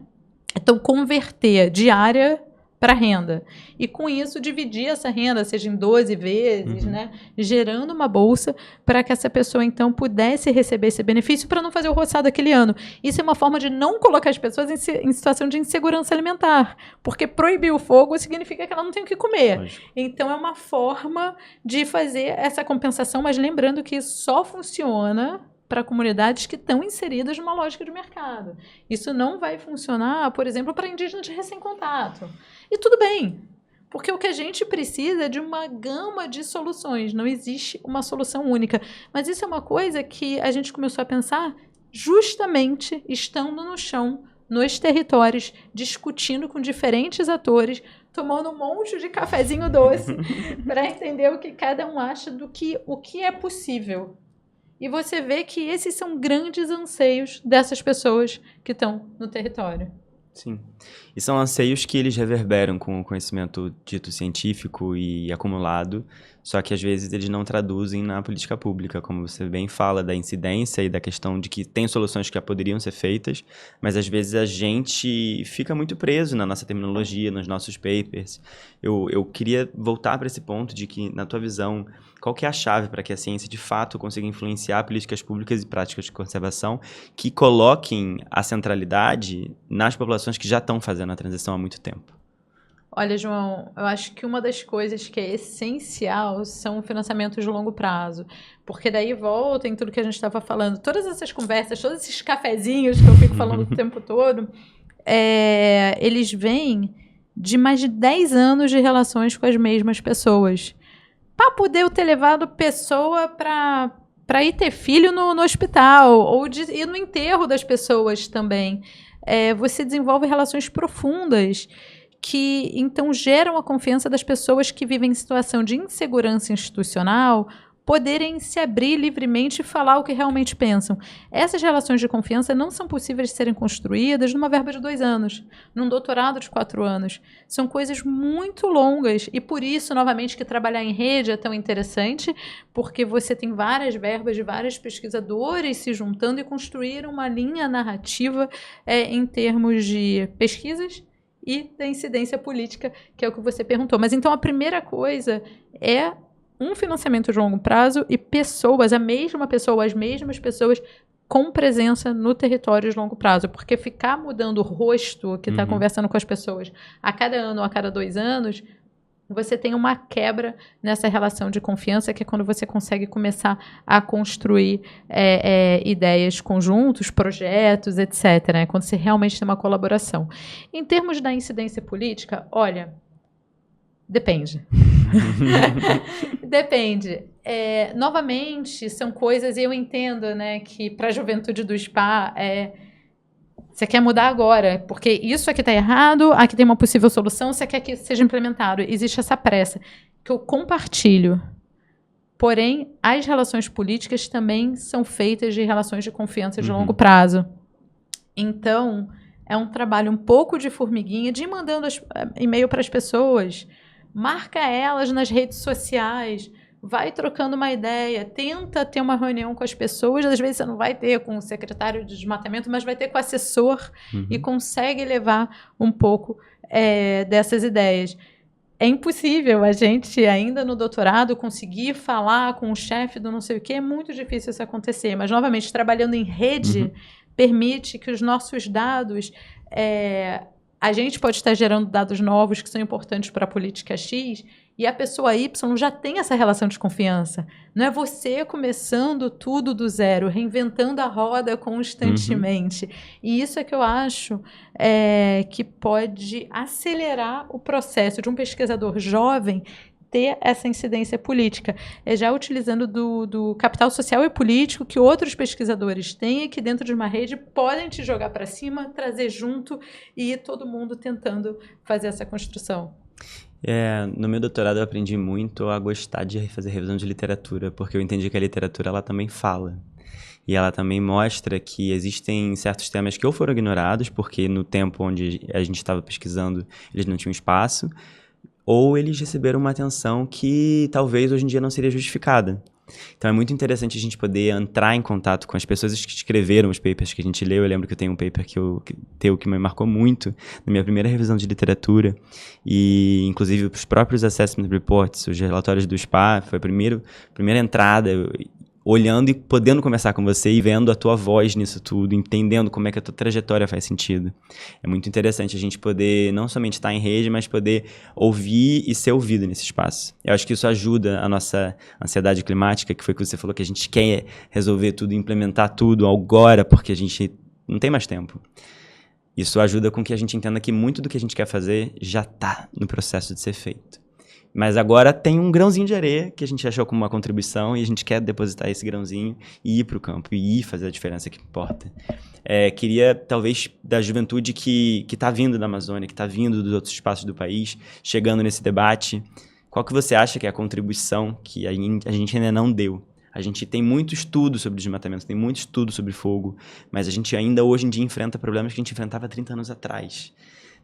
Speaker 2: Então, converter diária para renda. E, com isso, dividir essa renda, seja em 12 vezes, né? Gerando uma bolsa para que essa pessoa, então, pudesse receber esse benefício para não fazer o roçado aquele ano. Isso é uma forma de não colocar as pessoas em situação de insegurança alimentar, porque proibir o fogo significa que ela não tem o que comer. Lógico. Então, é uma forma de fazer essa compensação, mas lembrando que isso só funciona para comunidades que estão inseridas numa lógica de mercado. Isso não vai funcionar, por exemplo, para indígenas de recém-contato. E tudo bem, porque o que a gente precisa é de uma gama de soluções, não existe uma solução única. Mas isso é uma coisa que a gente começou a pensar justamente estando no chão, nos territórios, discutindo com diferentes atores, tomando um monte de cafezinho doce para entender o que cada um acha o que é possível. E você vê que esses são grandes anseios dessas pessoas que estão no território.
Speaker 1: Sim. E são anseios que eles reverberam com o conhecimento dito científico e acumulado, só que às vezes eles não traduzem na política pública, como você bem fala da incidência e da questão de que tem soluções que já poderiam ser feitas, mas às vezes a gente fica muito preso na nossa terminologia, nos nossos papers. Eu queria voltar para esse ponto de que, na tua visão, qual que é a chave para que a ciência, de fato, consiga influenciar políticas públicas e práticas de conservação que coloquem a centralidade nas populações que já estão fazendo a transição há muito tempo?
Speaker 2: Olha, João, eu acho que uma das coisas que é essencial são financiamentos de longo prazo, porque daí volta em tudo que a gente estava falando. Todas essas conversas, todos esses cafezinhos que eu fico falando o tempo todo, eles vêm de mais de 10 anos de relações com as mesmas pessoas. Para poder eu ter levado pessoa para ir ter filho no hospital, ou de ir no enterro das pessoas também. Você desenvolve relações profundas que, então, geram a confiança das pessoas que vivem em situação de insegurança institucional poderem se abrir livremente e falar o que realmente pensam. Essas relações de confiança não são possíveis de serem construídas numa verba de 2 anos, num doutorado de 4 anos. São coisas muito longas e, por isso, novamente, que trabalhar em rede é tão interessante, porque você tem várias verbas de vários pesquisadores se juntando e construir uma linha narrativa em termos de pesquisas e da incidência política, que é o que você perguntou. Mas, então, a primeira coisa é um financiamento de longo prazo e pessoas, as mesmas pessoas com presença no território de longo prazo. Porque ficar mudando o rosto que está conversando com as pessoas a cada ano ou a cada 2 anos, você tem uma quebra nessa relação de confiança, que é quando você consegue começar a construir ideias conjuntos, projetos, etc., né? Quando você realmente tem uma colaboração. Em termos da incidência política, olha, depende. Depende. Novamente, são coisas, e eu entendo, né, que para a juventude do SPA, você quer mudar agora, porque isso aqui está errado, aqui tem uma possível solução, você quer que isso seja implementado. Existe essa pressa, que eu compartilho. Porém, as relações políticas também são feitas de relações de confiança de longo prazo. Então, é um trabalho um pouco de formiguinha, de ir mandando e-mail para as pessoas, marca elas nas redes sociais, vai trocando uma ideia, tenta ter uma reunião com as pessoas, às vezes você não vai ter com o secretário de desmatamento, mas vai ter com o assessor e consegue levar um pouco dessas ideias. É impossível a gente, ainda no doutorado, conseguir falar com o chefe do não sei o quê, é muito difícil isso acontecer, mas, novamente, trabalhando em rede permite que os nossos dados... a gente pode estar gerando dados novos que são importantes para a política X e a pessoa Y já tem essa relação de confiança. Não é você começando tudo do zero, reinventando a roda constantemente. E isso é que eu acho que pode acelerar o processo de um pesquisador jovem ter essa incidência política. Já utilizando do capital social e político que outros pesquisadores têm e que dentro de uma rede podem te jogar para cima, trazer junto e ir todo mundo tentando fazer essa construção.
Speaker 1: No meu doutorado eu aprendi muito a gostar de fazer revisão de literatura, porque eu entendi que a literatura ela também fala. E ela também mostra que existem certos temas que ou foram ignorados, porque no tempo onde a gente estava pesquisando eles não tinham espaço, ou eles receberam uma atenção que talvez hoje em dia não seria justificada. Então é muito interessante a gente poder entrar em contato com as pessoas que escreveram os papers que a gente leu. Eu lembro que eu tenho um paper que me marcou muito na minha primeira revisão de literatura, e inclusive os próprios assessment reports, os relatórios do SPA, foi a primeira entrada, olhando e podendo conversar com você e vendo a tua voz nisso tudo, entendendo como é que a tua trajetória faz sentido. É muito interessante a gente poder não somente estar em rede, mas poder ouvir e ser ouvido nesse espaço. Eu acho que isso ajuda a nossa ansiedade climática, que foi o que você falou, que a gente quer resolver tudo, implementar tudo agora, porque a gente não tem mais tempo. Isso ajuda com que a gente entenda que muito do que a gente quer fazer já está no processo de ser feito. Mas agora tem um grãozinho de areia que a gente achou como uma contribuição e a gente quer depositar esse grãozinho e ir para o campo e ir fazer a diferença que importa. Queria, talvez, da juventude que está vindo da Amazônia, que está vindo dos outros espaços do país, chegando nesse debate, qual que você acha que é a contribuição que a gente ainda não deu? A gente tem muito estudo sobre desmatamento, tem muito estudo sobre fogo, mas a gente ainda hoje em dia enfrenta problemas que a gente enfrentava 30 anos atrás.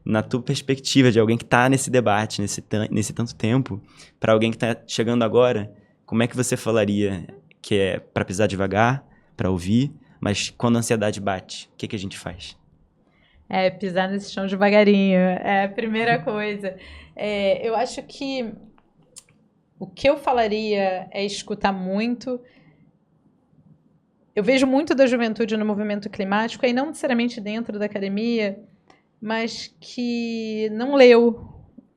Speaker 1: Na tua perspectiva de alguém que está nesse debate, nesse tanto tempo, para alguém que está chegando agora, como é que você falaria que é para pisar devagar, para ouvir, mas quando a ansiedade bate, o que a gente faz?
Speaker 2: Pisar nesse chão devagarinho, é a primeira coisa. Eu acho que o que eu falaria é escutar muito. Eu vejo muito da juventude no movimento climático, e não necessariamente dentro da academia, mas que não leu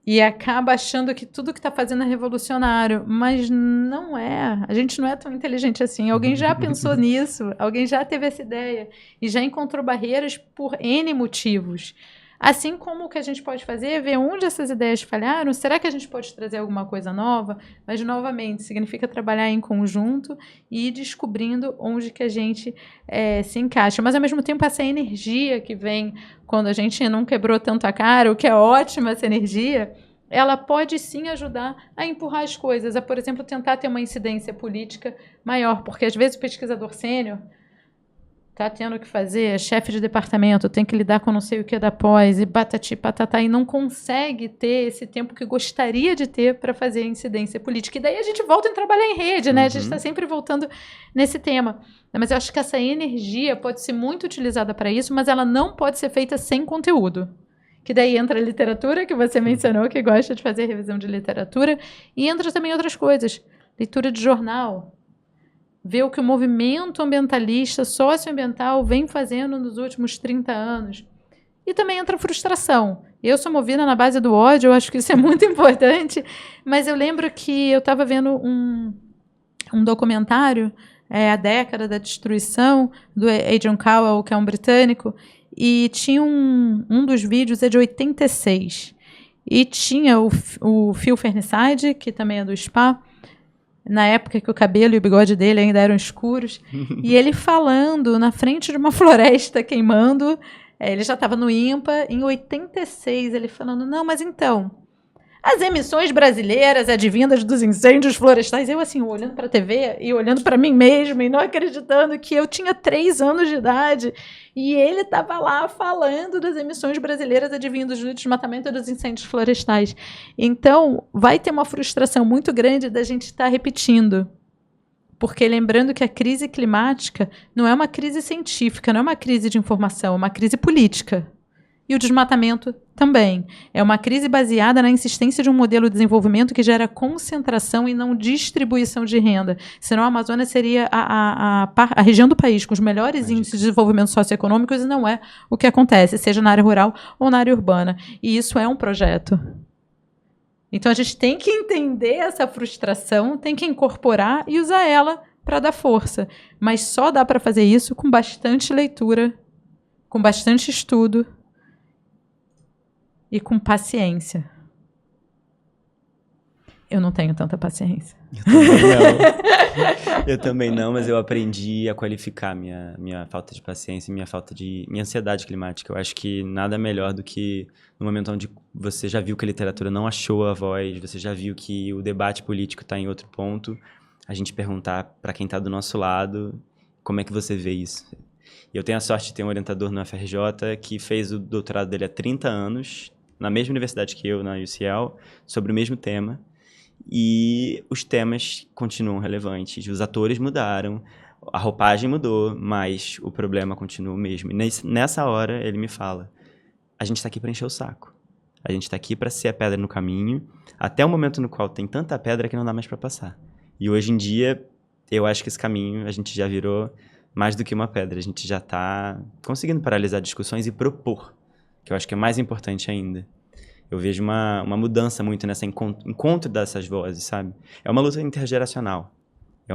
Speaker 2: e acaba achando que tudo que está fazendo é revolucionário, mas não é. A gente não é tão inteligente assim. Alguém já pensou nisso, alguém já teve essa ideia e já encontrou barreiras por N motivos. Assim como o que a gente pode fazer é ver onde essas ideias falharam, será que a gente pode trazer alguma coisa nova? Mas, novamente, significa trabalhar em conjunto e ir descobrindo onde que a gente se encaixa. Mas, ao mesmo tempo, essa energia que vem quando a gente não quebrou tanto a cara, o que é ótima essa energia, ela pode sim ajudar a empurrar as coisas, a, por exemplo, tentar ter uma incidência política maior, porque às vezes o pesquisador sênior está tendo que fazer, chefe de departamento, tem que lidar com não sei o que da pós, e batati patatá, e não consegue ter esse tempo que gostaria de ter para fazer a incidência política. E daí a gente volta a trabalhar em rede, né? A gente está sempre voltando nesse tema. Mas eu acho que essa energia pode ser muito utilizada para isso, mas ela não pode ser feita sem conteúdo. Que daí entra a literatura, que você mencionou, que gosta de fazer revisão de literatura, e entra também outras coisas. Leitura de jornal, ver o que o movimento ambientalista, socioambiental, vem fazendo nos últimos 30 anos. E também entra a frustração. Eu sou movida na base do ódio, eu acho que isso é muito importante, mas eu lembro que eu estava vendo um documentário, A Década da Destruição, do Adrian Cowell, que é um britânico, e tinha um dos vídeos, é de 86, E tinha o Phil Fernicide, que também é do Spa, na época que o cabelo e o bigode dele ainda eram escuros, e ele falando na frente de uma floresta queimando, ele já estava no INPA, em 86, ele falando, não, mas então, as emissões brasileiras advindas dos incêndios florestais, eu assim, olhando para a TV e olhando para mim mesma e não acreditando que eu tinha 3 anos de idade e ele estava lá falando das emissões brasileiras advindas do desmatamento e dos incêndios florestais. Então, vai ter uma frustração muito grande da gente estar repetindo. Porque lembrando que a crise climática não é uma crise científica, não é uma crise de informação, é uma crise política. E o desmatamento também. É uma crise baseada na insistência de um modelo de desenvolvimento que gera concentração e não distribuição de renda. Senão a Amazônia seria a região do país com os melhores índices de desenvolvimento socioeconômicos e não é o que acontece, seja na área rural ou na área urbana. E isso é um projeto. Então a gente tem que entender essa frustração, tem que incorporar e usar ela para dar força. Mas só dá para fazer isso com bastante leitura, com bastante estudo, e com paciência. Eu não tenho tanta paciência.
Speaker 1: Eu também não, mas eu aprendi a qualificar minha falta de paciência e minha ansiedade climática. Eu acho que nada melhor do que no momento onde você já viu que a literatura não achou a voz, você já viu que o debate político está em outro ponto, a gente perguntar para quem está do nosso lado como é que você vê isso. E eu tenho a sorte de ter um orientador no FRJ que fez o doutorado dele há 30 anos, na mesma universidade que eu, na UCL, sobre o mesmo tema. E os temas continuam relevantes. Os atores mudaram, a roupagem mudou, mas o problema continua o mesmo. E nessa hora ele me fala, a gente está aqui para encher o saco. A gente está aqui para ser a pedra no caminho, até o momento no qual tem tanta pedra que não dá mais para passar. E hoje em dia, eu acho que esse caminho a gente já virou mais do que uma pedra. A gente já está conseguindo paralisar discussões e propor, que eu acho que é mais importante ainda. Eu vejo uma mudança muito nesse encontro dessas vozes, sabe? É uma luta intergeracional. É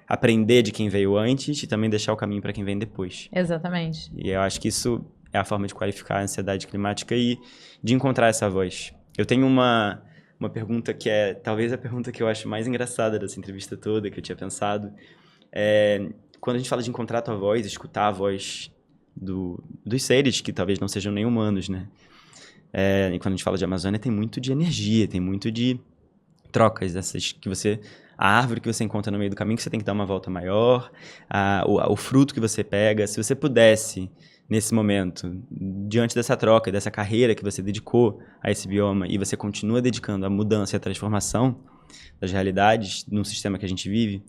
Speaker 1: aprender de quem veio antes e também deixar o caminho para quem vem depois.
Speaker 2: Exatamente.
Speaker 1: E eu acho que isso é a forma de qualificar a ansiedade climática e de encontrar essa voz. Eu tenho uma pergunta que é talvez a pergunta que eu acho mais engraçada dessa entrevista toda, que eu tinha pensado. Quando a gente fala de encontrar a tua voz, escutar a voz dos seres que talvez não sejam nem humanos, né? E quando a gente fala de Amazônia, tem muito de energia, tem muito de trocas dessas que a árvore que você encontra no meio do caminho, que você tem que dar uma volta maior, o fruto que você pega. Se você pudesse, nesse momento, diante dessa troca, dessa carreira que você dedicou a esse bioma e você continua dedicando à mudança e à transformação das realidades num sistema que a gente vive,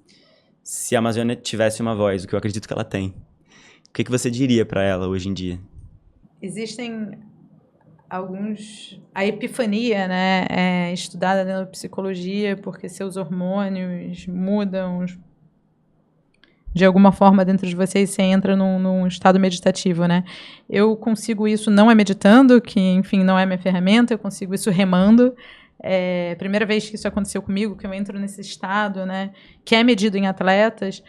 Speaker 1: se a Amazônia tivesse uma voz, o que eu acredito que ela tem, o que você diria para ela hoje em dia?
Speaker 2: Existem a epifania, né, é estudada na psicologia porque seus hormônios mudam de alguma forma dentro de você e você entra num estado meditativo, né? Eu consigo isso não é meditando, que, enfim, não é minha ferramenta, eu consigo isso remando. Primeira vez que isso aconteceu comigo, que eu entro nesse estado, né, que é medido em atletas,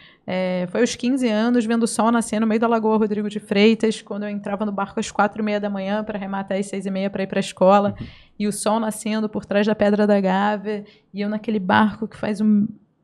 Speaker 2: foi aos 15 anos, vendo o sol nascer no meio da Lagoa Rodrigo de Freitas, quando eu entrava no barco às 4h30 da manhã para remar até às 6h30 para ir para a escola, e o sol nascendo por trás da Pedra da Gávea, e eu naquele barco que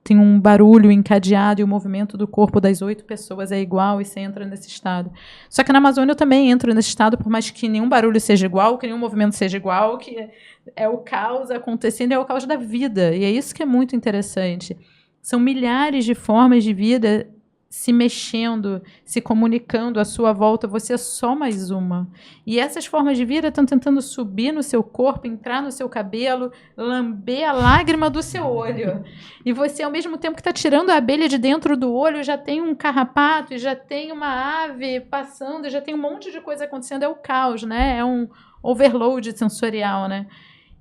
Speaker 2: tem um barulho encadeado e o movimento do corpo das 8 pessoas é igual e você entra nesse estado. Só que na Amazônia eu também entro nesse estado, por mais que nenhum barulho seja igual, que nenhum movimento seja igual, que é o caos acontecendo, é o caos da vida. E é isso que é muito interessante. São milhares de formas de vida se mexendo, se comunicando à sua volta, você é só mais uma. E essas formas de vida estão tentando subir no seu corpo, entrar no seu cabelo, lamber a lágrima do seu olho. E você, ao mesmo tempo que está tirando a abelha de dentro do olho, já tem um carrapato, já tem uma ave passando, já tem um monte de coisa acontecendo. É o caos, né? É um overload sensorial, né?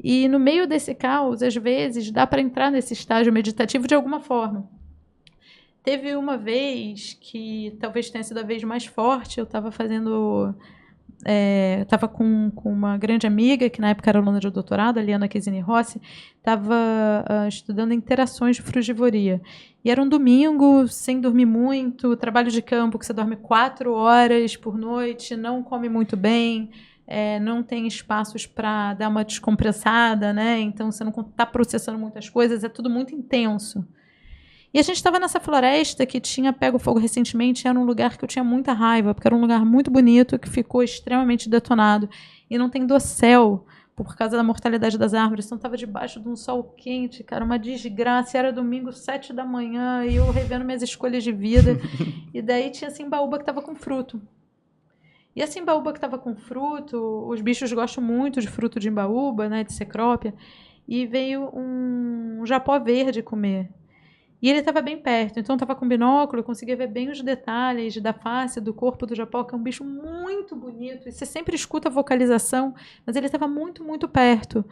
Speaker 2: E no meio desse caos, às vezes, dá para entrar nesse estágio meditativo de alguma forma. Teve uma vez que talvez tenha sido a vez mais forte, eu estava estava com uma grande amiga, que na época era aluna de doutorado, a Liana Chiesini Rossi, estava estudando interações de frugivoria. E era um domingo, sem dormir muito, trabalho de campo, que você dorme 4 horas por noite, não come muito bem, não tem espaços para dar uma descompensada, né? Então você não está processando muitas coisas, é tudo muito intenso. E a gente estava nessa floresta que tinha pego fogo recentemente, era um lugar que eu tinha muita raiva, porque era um lugar muito bonito, que ficou extremamente detonado. E não tem dossel, por causa da mortalidade das árvores. Então estava debaixo de um sol quente, cara, uma desgraça. Era domingo, 7 da manhã, e eu revendo minhas escolhas de vida. E daí tinha simbaúba que estava com fruto. E a simbaúba que estava com fruto, os bichos gostam muito de fruto de imbaúba, né, de cecrópia, e veio um japó verde comer. E ele estava bem perto, então estava com binóculo, eu conseguia ver bem os detalhes da face, do corpo do japó, que é um bicho muito bonito, e você sempre escuta a vocalização, mas ele estava muito, muito perto.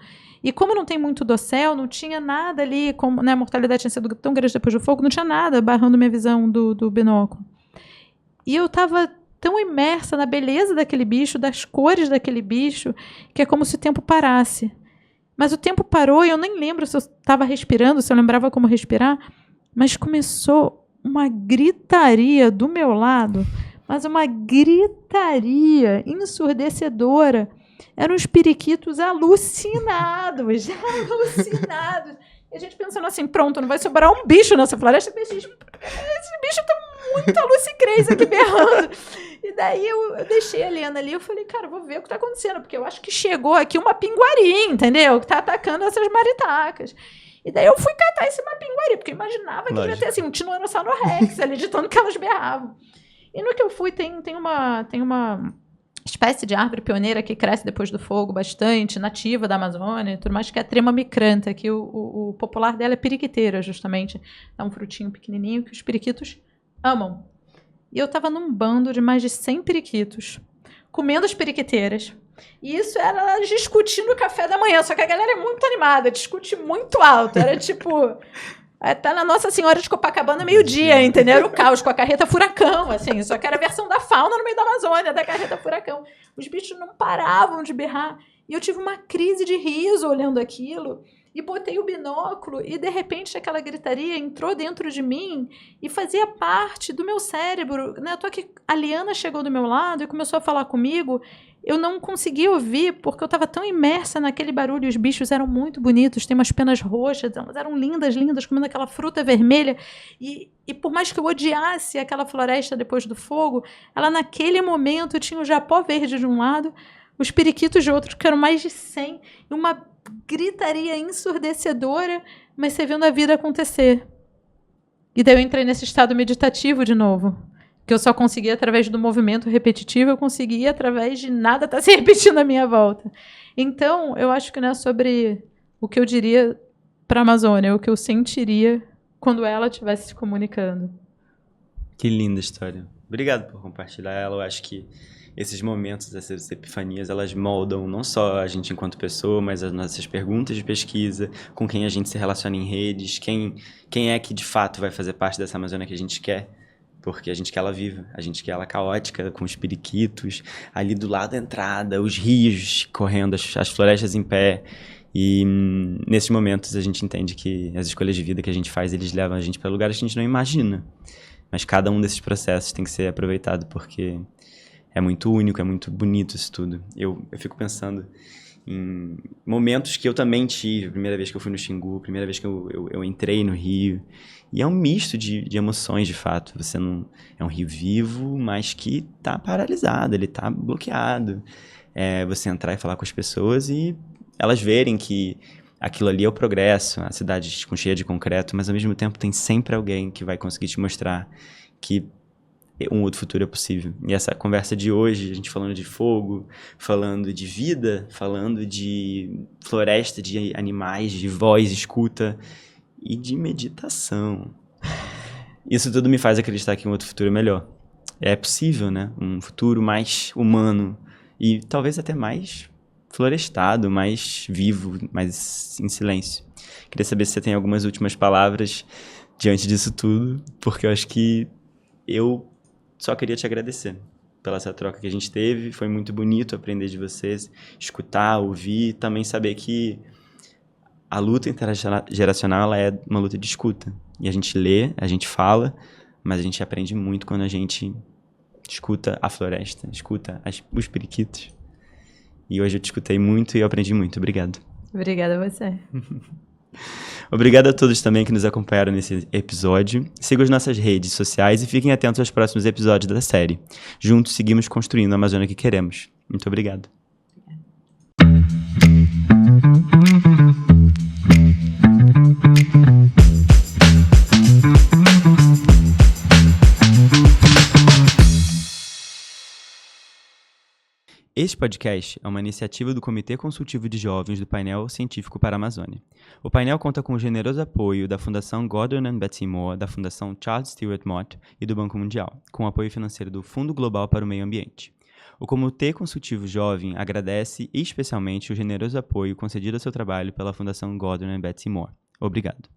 Speaker 2: E como não tem muito dossel, não tinha nada ali, como, né, a mortalidade tinha sido tão grande depois do fogo, não tinha nada barrando minha visão do binóculo. E eu estava tão imersa na beleza daquele bicho, das cores daquele bicho, que é como se o tempo parasse. Mas o tempo parou e eu nem lembro se eu estava respirando, se eu lembrava como respirar, mas começou uma gritaria do meu lado, mas uma gritaria ensurdecedora. Eram os periquitos alucinados, alucinados. E a gente pensando assim, pronto, não vai sobrar um bicho nessa floresta, esse bicho tá muito alucinado aqui berrando. E daí eu deixei a Helena ali, eu falei, cara, vou ver o que tá acontecendo, porque eu acho que chegou aqui uma pinguari, entendeu? Que tá atacando essas maritacas. E daí eu fui catar esse mapinguari, porque eu imaginava que ia ter assim, um Tiranossauro Rex ali, de tanto que elas berravam. E no que eu fui, tem uma espécie de árvore pioneira que cresce depois do fogo bastante, nativa da Amazônia e tudo mais, que é a Trema micrantha, que o popular dela é periquiteira, justamente. É um frutinho pequenininho que os periquitos amam. E eu estava num bando de mais de 100 periquitos, comendo as periquiteiras. E isso era elas discutindo o café da manhã, só que a galera é muito animada, discute muito alto, era tipo... Tá na Nossa Senhora de Copacabana meio-dia, entendeu? Era o caos com a carreta furacão, assim, só que era a versão da fauna no meio da Amazônia, da carreta furacão. Os bichos não paravam de berrar. E eu tive uma crise de riso olhando aquilo, e botei o binóculo, e de repente aquela gritaria entrou dentro de mim e fazia parte do meu cérebro. Né? Tô aqui, a Liana chegou do meu lado e começou a falar comigo. Eu não consegui ouvir, porque eu estava tão imersa naquele barulho, e os bichos eram muito bonitos, tem umas penas roxas, elas eram lindas, lindas, comendo aquela fruta vermelha, e por mais que eu odiasse aquela floresta depois do fogo, ela naquele momento tinha o japó verde de um lado, os periquitos de outro, que eram mais de 100, e uma gritaria ensurdecedora, mas você vendo a vida acontecer. E daí eu entrei nesse estado meditativo de novo, que eu só conseguia através do movimento repetitivo, eu conseguia através de nada estar se repetindo à minha volta. Então, eu acho que não é sobre o que eu diria para a Amazônia, é o que eu sentiria quando ela estivesse se comunicando.
Speaker 1: Que linda história. Obrigado por compartilhar ela. Eu acho que esses momentos, essas epifanias, elas moldam não só a gente enquanto pessoa, mas as nossas perguntas de pesquisa, com quem a gente se relaciona em redes, quem é que de fato vai fazer parte dessa Amazônia que a gente quer. Porque a gente quer ela viva, a gente quer ela caótica, com os periquitos, ali do lado da entrada, os rios correndo, as florestas em pé. E nesses momentos a gente entende que as escolhas de vida que a gente faz, eles levam a gente para lugares que a gente não imagina. Mas cada um desses processos tem que ser aproveitado, porque é muito único, é muito bonito isso tudo. Eu fico pensando em momentos que eu também tive, a primeira vez que eu fui no Xingu, a primeira vez que eu entrei no rio. E é um misto de emoções, de fato. Você não é um rio vivo, mas que está paralisado, ele está bloqueado. Você entrar e falar com as pessoas e elas verem que aquilo ali é o progresso, a cidade cheia de concreto, mas ao mesmo tempo tem sempre alguém que vai conseguir te mostrar que um outro futuro é possível. E essa conversa de hoje, a gente falando de fogo, falando de vida, falando de floresta, de animais, de voz, escuta e de meditação. Isso tudo me faz acreditar que um outro futuro é melhor. É possível, né? Um futuro mais humano e talvez até mais florestado, mais vivo, mais em silêncio. Queria saber se você tem algumas últimas palavras diante disso tudo, porque eu acho que eu só queria te agradecer pela essa troca que a gente teve. Foi muito bonito aprender de vocês, escutar, ouvir, também saber que a luta intergeracional ela é uma luta de escuta. E a gente lê, a gente fala, mas a gente aprende muito quando a gente escuta a floresta, escuta os periquitos. E hoje eu te escutei muito e eu aprendi muito. Obrigado.
Speaker 2: Obrigada a você.
Speaker 1: Obrigado a todos também que nos acompanharam nesse episódio. Sigam as nossas redes sociais e fiquem atentos aos próximos episódios da série. Juntos seguimos construindo a Amazônia que queremos. Muito obrigado. Este podcast é uma iniciativa do Comitê Consultivo de Jovens do Painel Científico para a Amazônia. O painel conta com o generoso apoio da Fundação Gordon and Betsy Moore, da Fundação Charles Stewart Mott e do Banco Mundial, com o apoio financeiro do Fundo Global para o Meio Ambiente. O Comitê Consultivo Jovem agradece especialmente o generoso apoio concedido ao seu trabalho pela Fundação Gordon and Betsy Moore. Obrigado.